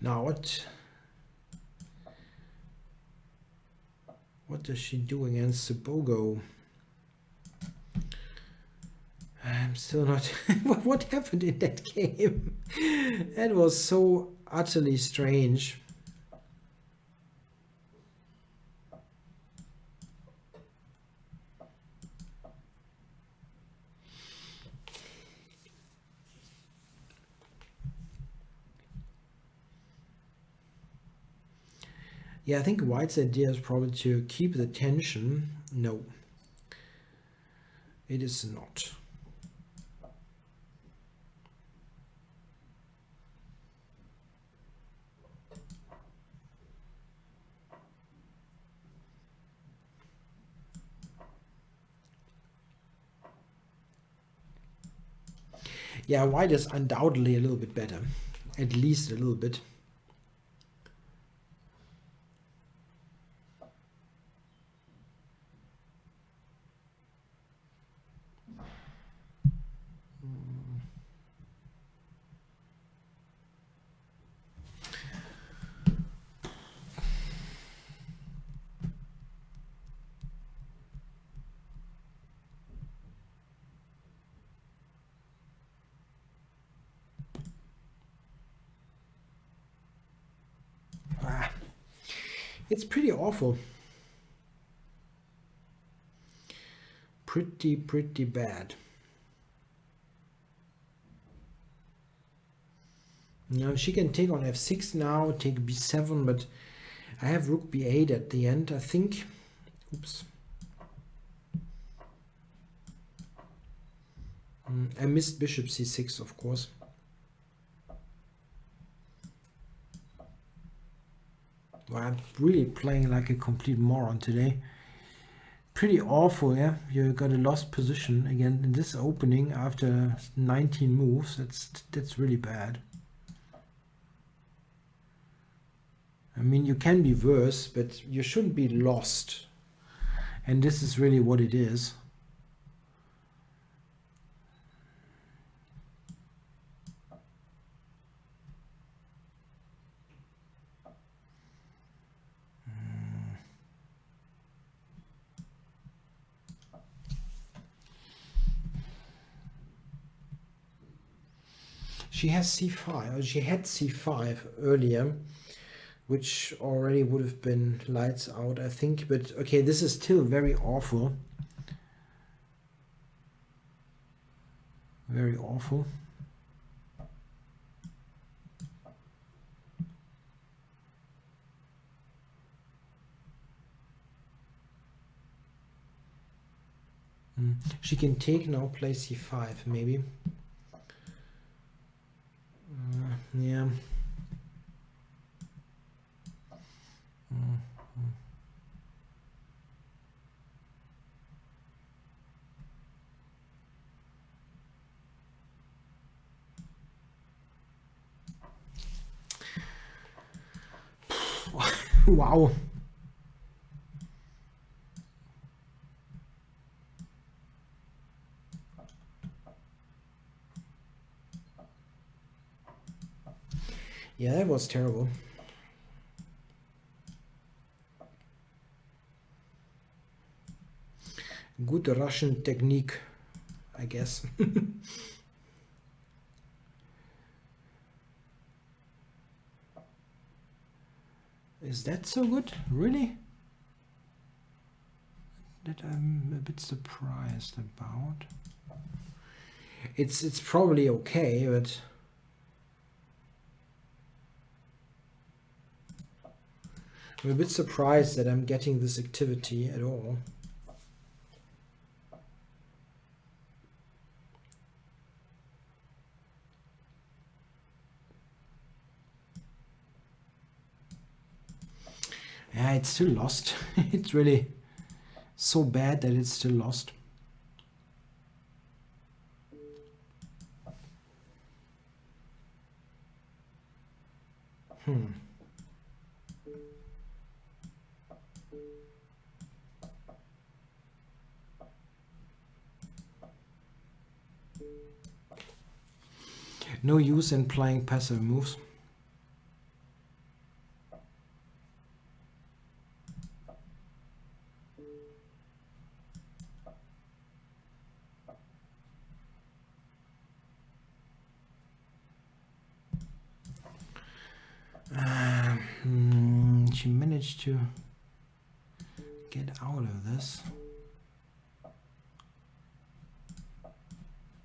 Now, what does she do against Sabogo? I'm still not... What happened in that game? That was so utterly strange. Yeah, I think White's idea is probably to keep the tension. No, it is not. Yeah, White is undoubtedly a little bit better, at least a little bit. It's pretty awful. Pretty bad. Now she can take on f6 now, take b7, but I have rook b8 at the end, I think. Oops. I missed bishop c6, of course. Well, I'm really playing like a complete moron today. Pretty awful, yeah. You got a lost position again in this opening after 19 moves. That's really bad. I mean, you can be worse, but you shouldn't be lost. And this is really what it is. She has c5, or she had c5 earlier, which already would have been lights out, I think. But okay, this is still very awful. Very awful. She can take now, play c5, maybe. Yeah. Wow. Yeah, that was terrible. Good Russian technique, I guess. Is that so good? Really? That I'm a bit surprised about. It's probably okay, but I'm a bit surprised that I'm getting this activity at all. Yeah, it's still lost. It's really so bad that it's still lost. No use in playing passive moves. She managed to get out of this.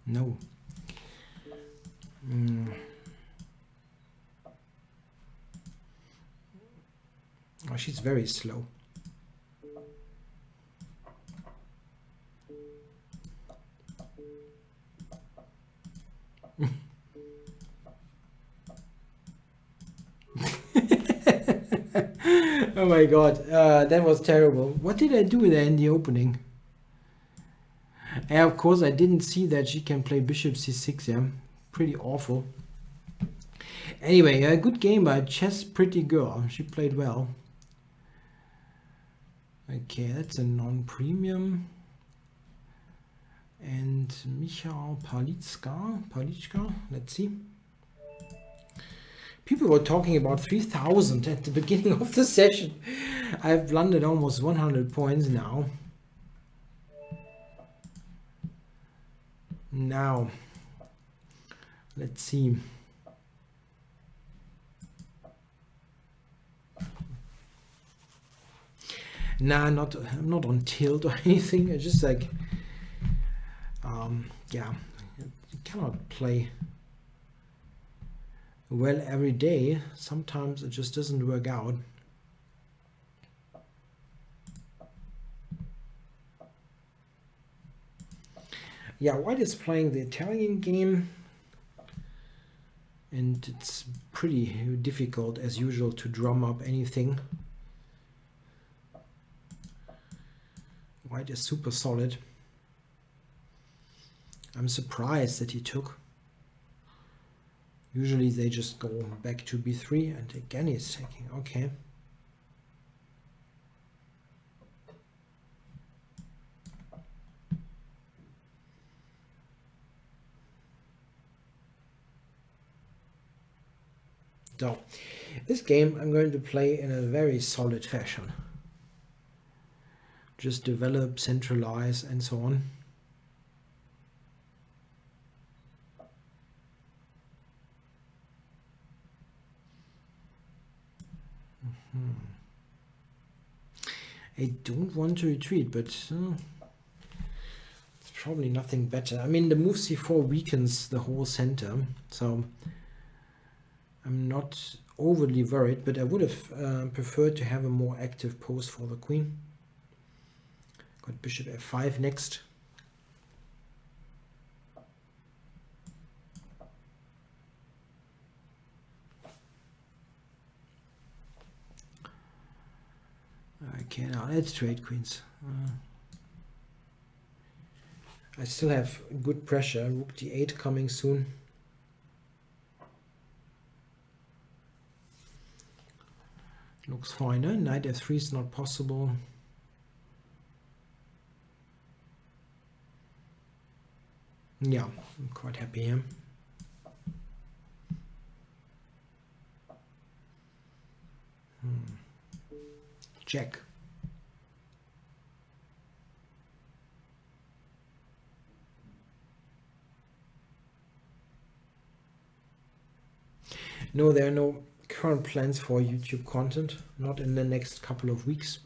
No. Oh, she's very slow. Oh my god, that was terrible. What did I do there in the opening? Yeah, of course I didn't see that she can play bishop c6, yeah. Pretty awful. Anyway, a good game by Chess Pretty Girl. She played well. Okay, that's a non-premium. And Michal Palitska, let's see. People were talking about 3,000 at the beginning of the session. I've blundered almost 100 points now. Now, let's see. Nah, I'm not on tilt or anything. It's just like, yeah, you cannot play well every day. Sometimes it just doesn't work out. Yeah, white is playing the Italian game, and it's pretty difficult as usual to drum up anything. White is super solid. I'm surprised that he took. Usually they just go back to b3, and again he's taking. Okay. So this game I'm going to play in a very solid fashion. Just develop, centralize, and so on. I don't want to retreat, but it's probably nothing better. I mean, the move c4 weakens the whole center, so I'm not overly worried, but I would have preferred to have a more active pose for the queen. Got bishop f5 next. Okay, now let's trade queens. I still have good pressure. Rook d8 coming soon. Looks fine. Knight f3 is not possible. Yeah, I'm quite happy here. Check. No, there are no current plans for YouTube content, not in the next couple of weeks.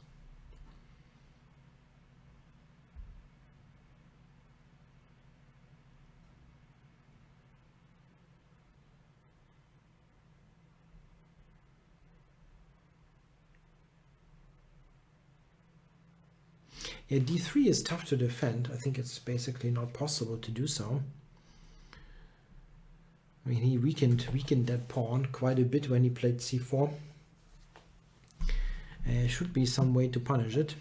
Yeah, d3 is tough to defend. I think it's basically not possible to do so. I mean, he weakened that pawn quite a bit when he played c4. Should be some way to punish it.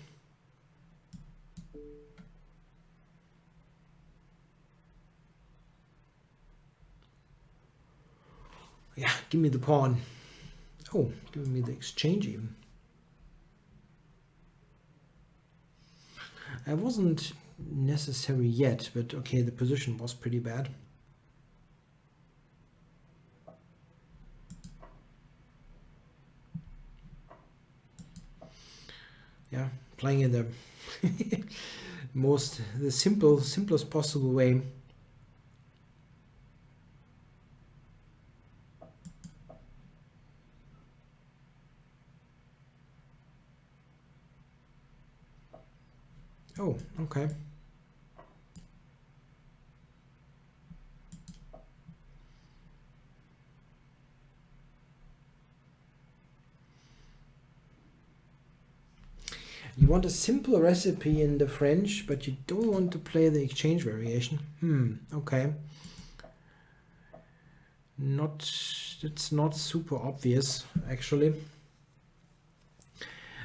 Yeah, give me the pawn. Oh, give me the exchange even. I wasn't necessary yet, but okay, the position was pretty bad. Yeah, playing in the the simplest possible way. Oh, okay. You want a simple recipe in the French, but you don't want to play the exchange variation. Okay. It's not super obvious, actually.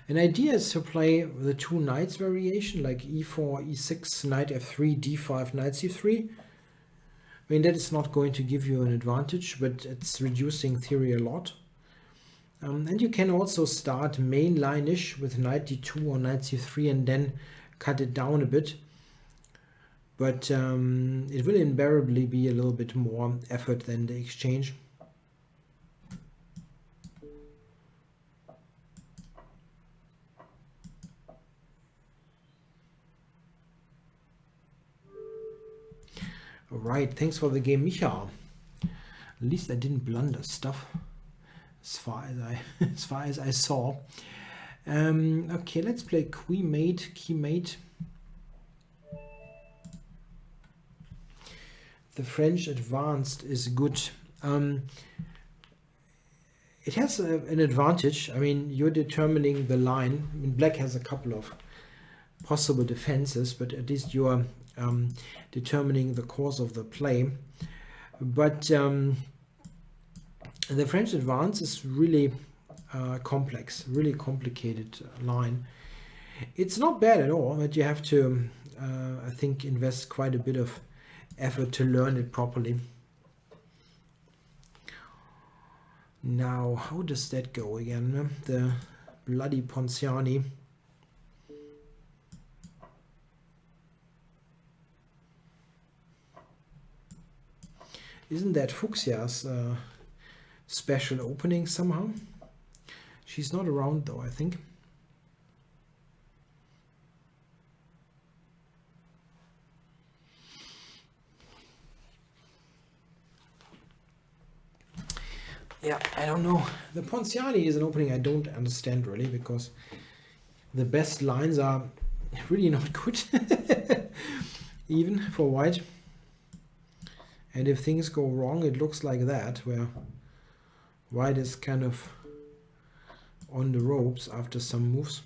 An idea is to play the two knights variation, like e4, e6, knight f3, d5, knight c3. I mean, that is not going to give you an advantage, but it's reducing theory a lot. And you can also start mainline-ish with knight d2 or knight c3 and then cut it down a bit. But it will invariably be a little bit more effort than the exchange. All right, thanks for the game, Micha. At least I didn't blunder stuff. As far as I saw. Okay, let's play queen mate, key mate. The French advanced is good. It has an advantage. I mean, you're determining the line. I mean, black has a couple of possible defenses, but at least you are determining the course of the play. But the French advance is really complex, really complicated line. It's not bad at all, but you have to, I think, invest quite a bit of effort to learn it properly. Now, how does that go again? The bloody Ponciani. Isn't that Fuchsia's special opening somehow? She's not around though, I think. Yeah, I don't know. The Ponciani is an opening I don't understand really, because the best lines are really not good, even for white. And if things go wrong, it looks like that, where white is kind of on the ropes after some moves.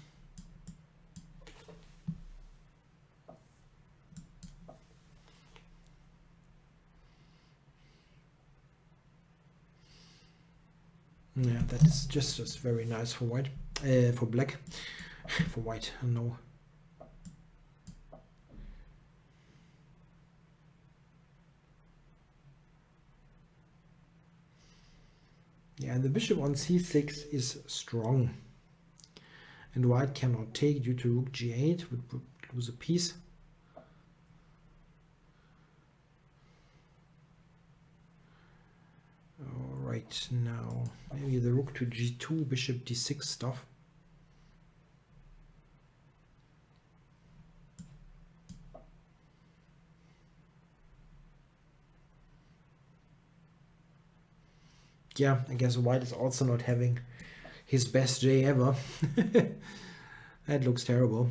Yeah, that is just very nice for white, for black, for white, no. Yeah, and the bishop on c6 is strong, and white cannot take due to rook g8, would lose a piece. Alright, now maybe the rook to g2, bishop d6 stuff. Yeah, I guess white is also not having his best day ever. That looks terrible.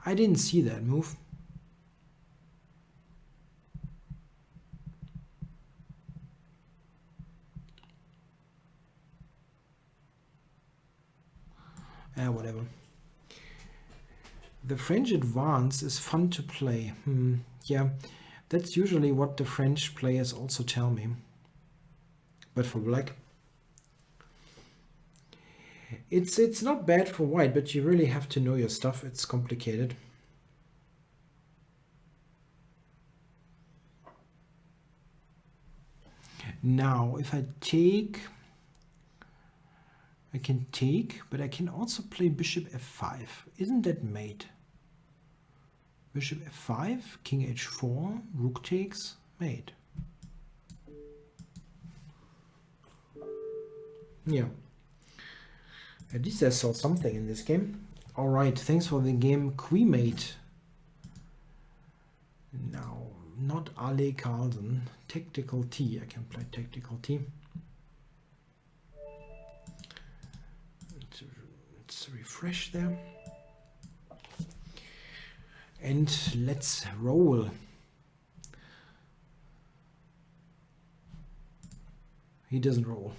I didn't see that move. Whatever. The French advance is fun to play. Yeah, that's usually what the French players also tell me. But for black, it's not bad for white, but you really have to know your stuff. It's complicated. Now, if I take, I can take, but I can also play bishop f5. Isn't that mate? Bishop f5, king h4, rook takes, mate. Yeah. At least I saw something in this game. Alright, thanks for the game, Queemate. Now, not Ale Carlsen. Tactical T. I can play tactical T. Let's refresh there. And let's roll. He doesn't roll.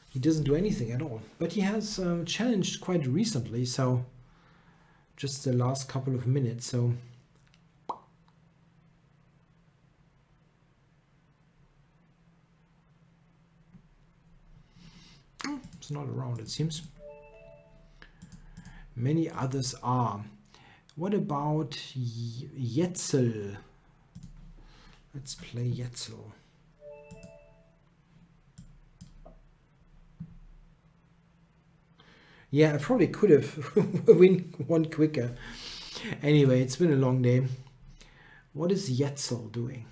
He doesn't do anything at all. But he has challenged quite recently, so just the last couple of minutes. So it's not around, it seems. Many others are. What about Jetzel? Let's play Jetzel. Yeah, I probably could have won quicker. Anyway, it's been a long day. What is Jetzel doing?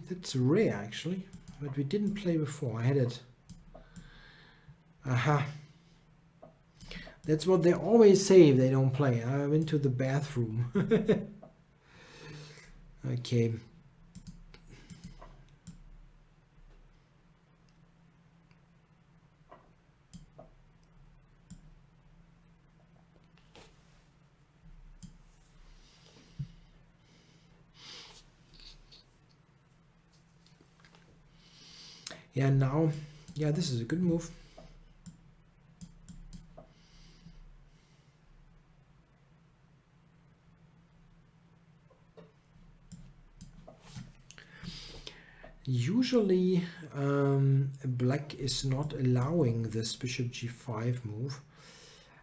That's rare actually, but we didn't play before. I had it. Aha. That's what they always say if they don't play. I went to the bathroom. Okay. Yeah, now, yeah, this is a good move. Usually black is not allowing this bishop g5 move.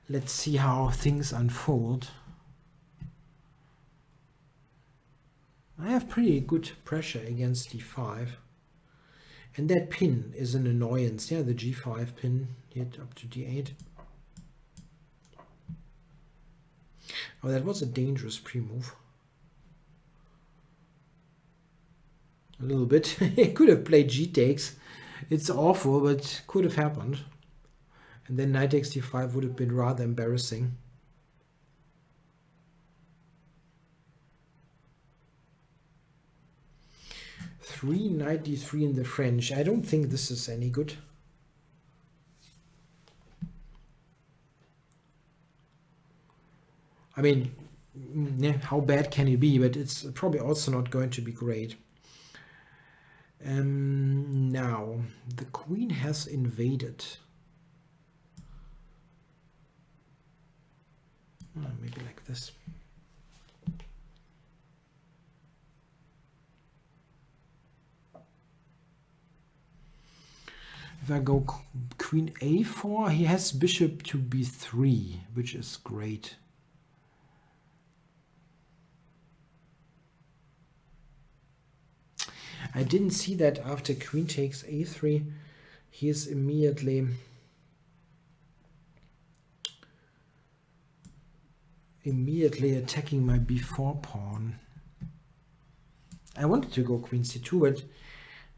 Let's see how things unfold. I have pretty good pressure against d5. And that pin is an annoyance. Yeah, the g5 pin hit up to d8. Oh, that was a dangerous pre-move. A little bit. It could have played g takes. It's awful, but could have happened. And then knight takes d5 would have been rather embarrassing. Knight d3 in the French. I don't think this is any good. I mean, yeah, how bad can it be? But it's probably also not going to be great. Now, the queen has invaded. Maybe like this. If I go queen a4, he has bishop to b3, which is great. I didn't see that after queen takes a3, he is immediately attacking my b4 pawn. I wanted to go queen c2, but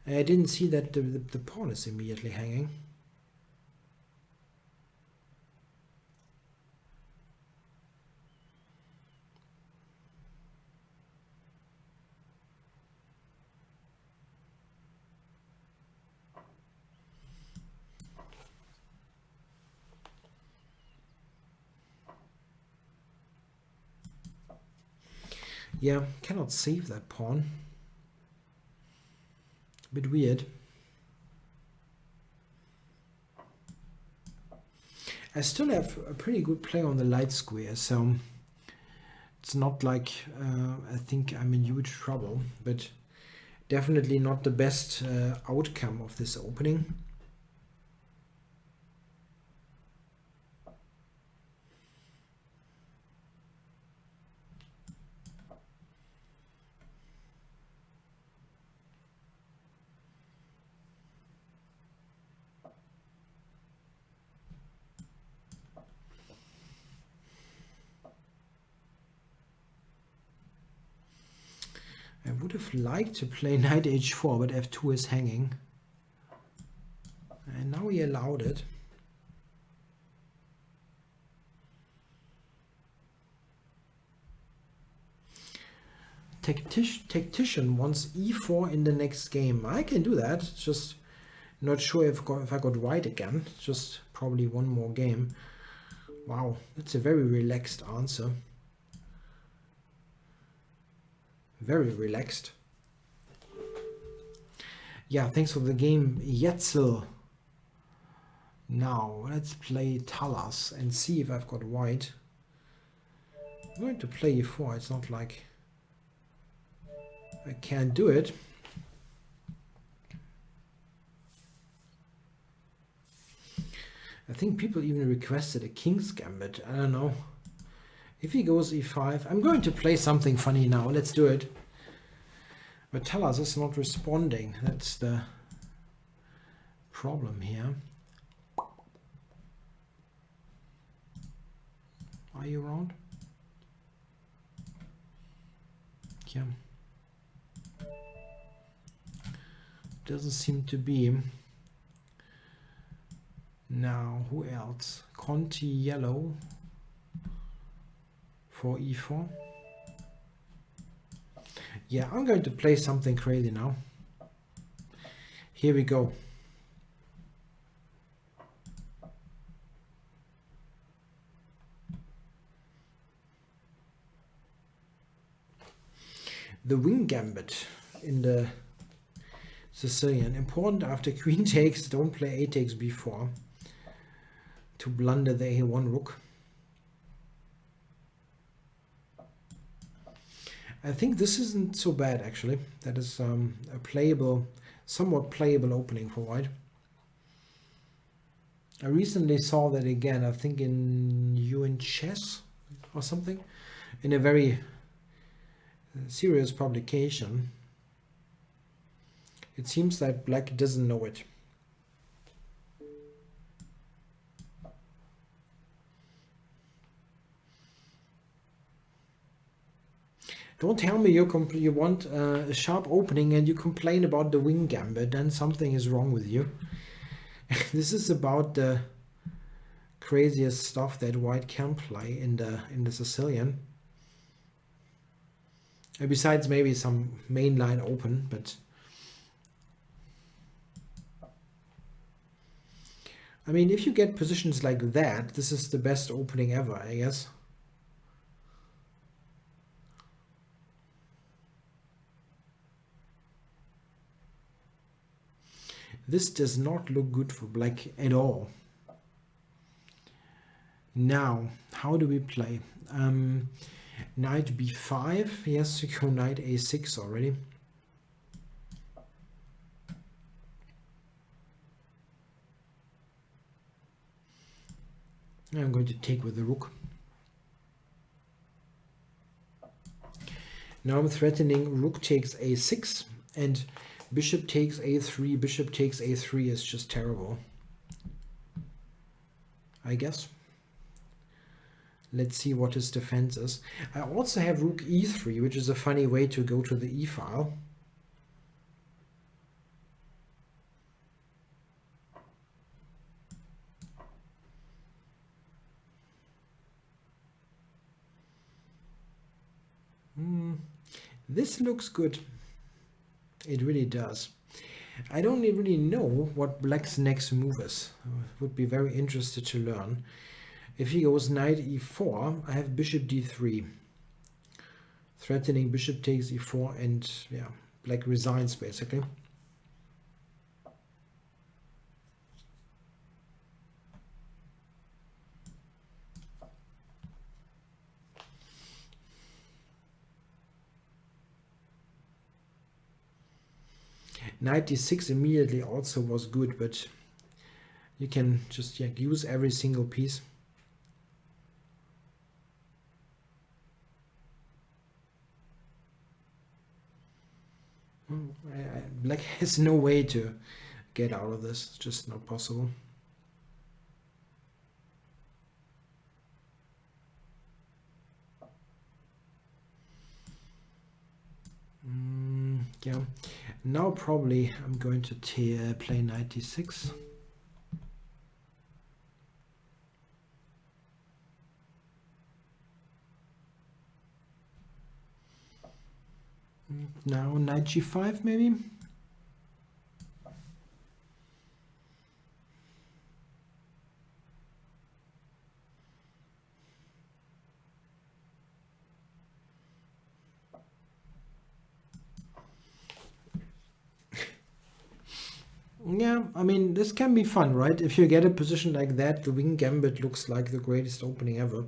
I didn't see that the pawn is immediately hanging. Yeah, cannot save that pawn. A bit weird. I still have a pretty good play on the light square, so it's not like I think I'm in huge trouble, but definitely not the best outcome of this opening. I would have liked to play knight h4, but f2 is hanging. And now he allowed it. Tactician wants e4 in the next game. I can do that. Just not sure if I got white again. Just probably one more game. Wow, that's a very relaxed answer. Very relaxed. Yeah, thanks for the game, Yetzel. Now, let's play Talas and see if I've got white. I'm going to play e4. It's not like I can't do it. I think people even requested a king's gambit. I don't know. If he goes e5, I'm going to play something funny now. Let's do it. But Talas is not responding. That's the problem here. Are you around? Yeah. Doesn't seem to be. Now, who else? Conti yellow for e4. Yeah, I'm going to play something crazy now. Here we go. The wing gambit in the Sicilian. Important after queen takes, don't play a takes b4 to blunder the a1 rook. I think this isn't so bad actually. That is a playable, somewhat playable opening for white. I recently saw that again, I think in Chess or something, in a very serious publication. It seems that black doesn't know it. Don't tell me you want a sharp opening and you complain about the wing gambit, then something is wrong with you. This is about the craziest stuff that white can play in the Sicilian. And besides maybe some main line open, but I mean, if you get positions like that, this is the best opening ever, I guess. This does not look good for black at all. Now, how do we play? Knight b5, he has to go knight a6 already. I'm going to take with the rook. Now I'm threatening rook takes a6 and bishop takes a3. Bishop takes a3 is just terrible, I guess. Let's see what his defense is. I also have rook e3, which is a funny way to go to the e file. This looks good. It really does. I don't really know what black's next move is. I would be very interested to learn. If he goes knight e4, I have bishop d3. Threatening bishop takes e4 and yeah, black resigns basically. Knight d6 immediately also was good, but you can just use every single piece. Black has no way to get out of this. It's just not possible. Yeah. Now probably I'm going to play knight d6. Now knight g5 maybe. Yeah, I mean, this can be fun, right? If you get a position like that, the wing gambit looks like the greatest opening ever.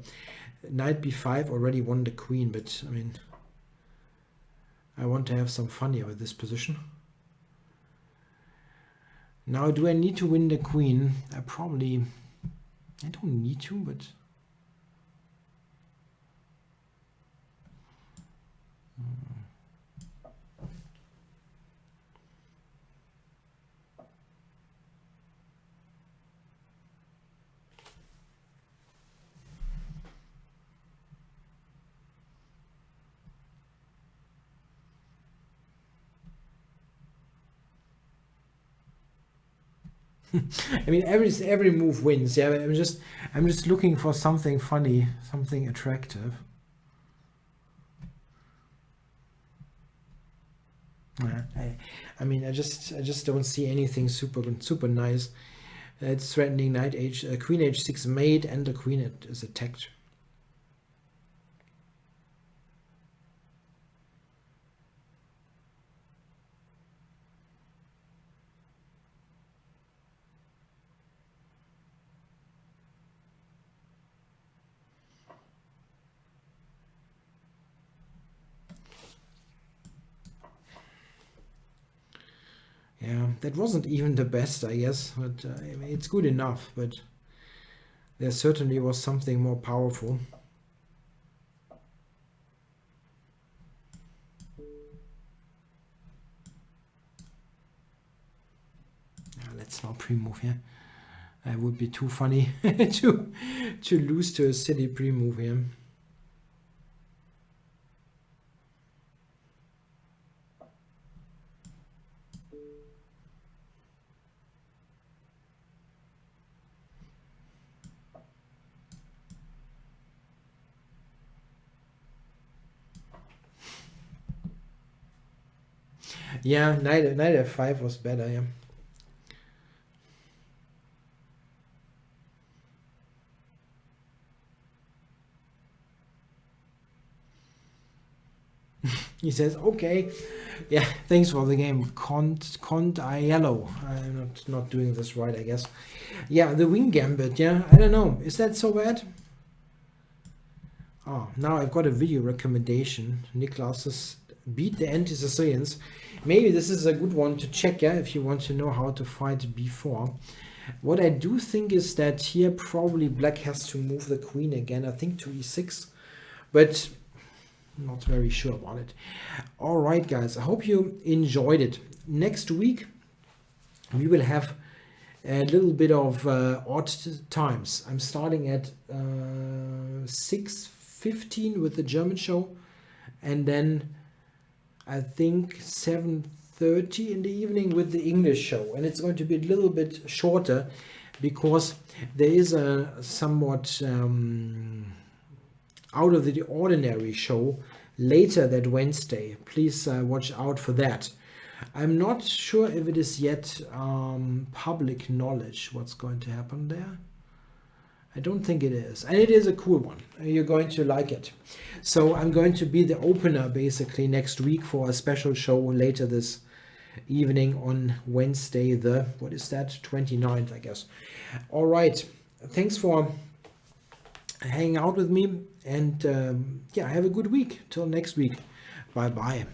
Knight b5 already won the queen, but I mean, I want to have some fun here with this position. Now, do I need to win the queen? I don't need to, but I mean, every move wins. Yeah, I'm just looking for something funny, something attractive. I mean, I just don't see anything super nice. It's threatening queen h6 mate, and the queen is attacked. that wasn't even the best, I guess, but I mean, it's good enough, but there certainly was something more powerful. Let's not pre-move here. It would be too funny to lose to a silly pre-move here. Yeah, knight f5 was better, yeah. He says, okay, yeah, thanks for the game. Cont yellow. I'm not doing this right, I guess. Yeah, the wing gambit, yeah, I don't know. Is that so bad? Oh, now I've got a video recommendation. Niklas's Beat the Anti-Sicilians. Maybe this is a good one to check, yeah, if you want to know how to fight b4. What I do think is that here probably black has to move the queen again, I think to e6, but I'm not very sure about it. All right, guys, I hope you enjoyed it. Next week, we will have a little bit of odd times. I'm starting at 6:15 with the German show, and then I think 7:30 in the evening with the English show. And it's going to be a little bit shorter because there is a somewhat out of the ordinary show later that Wednesday. Please watch out for that. I'm not sure if it is yet public knowledge what's going to happen there. I don't think it is, and it is a cool one. You're going to like it. So I'm going to be the opener basically next week for a special show later this evening on Wednesday, the, what is that, 29th, I guess. All right, thanks for hanging out with me, and yeah, have a good week till next week. Bye bye.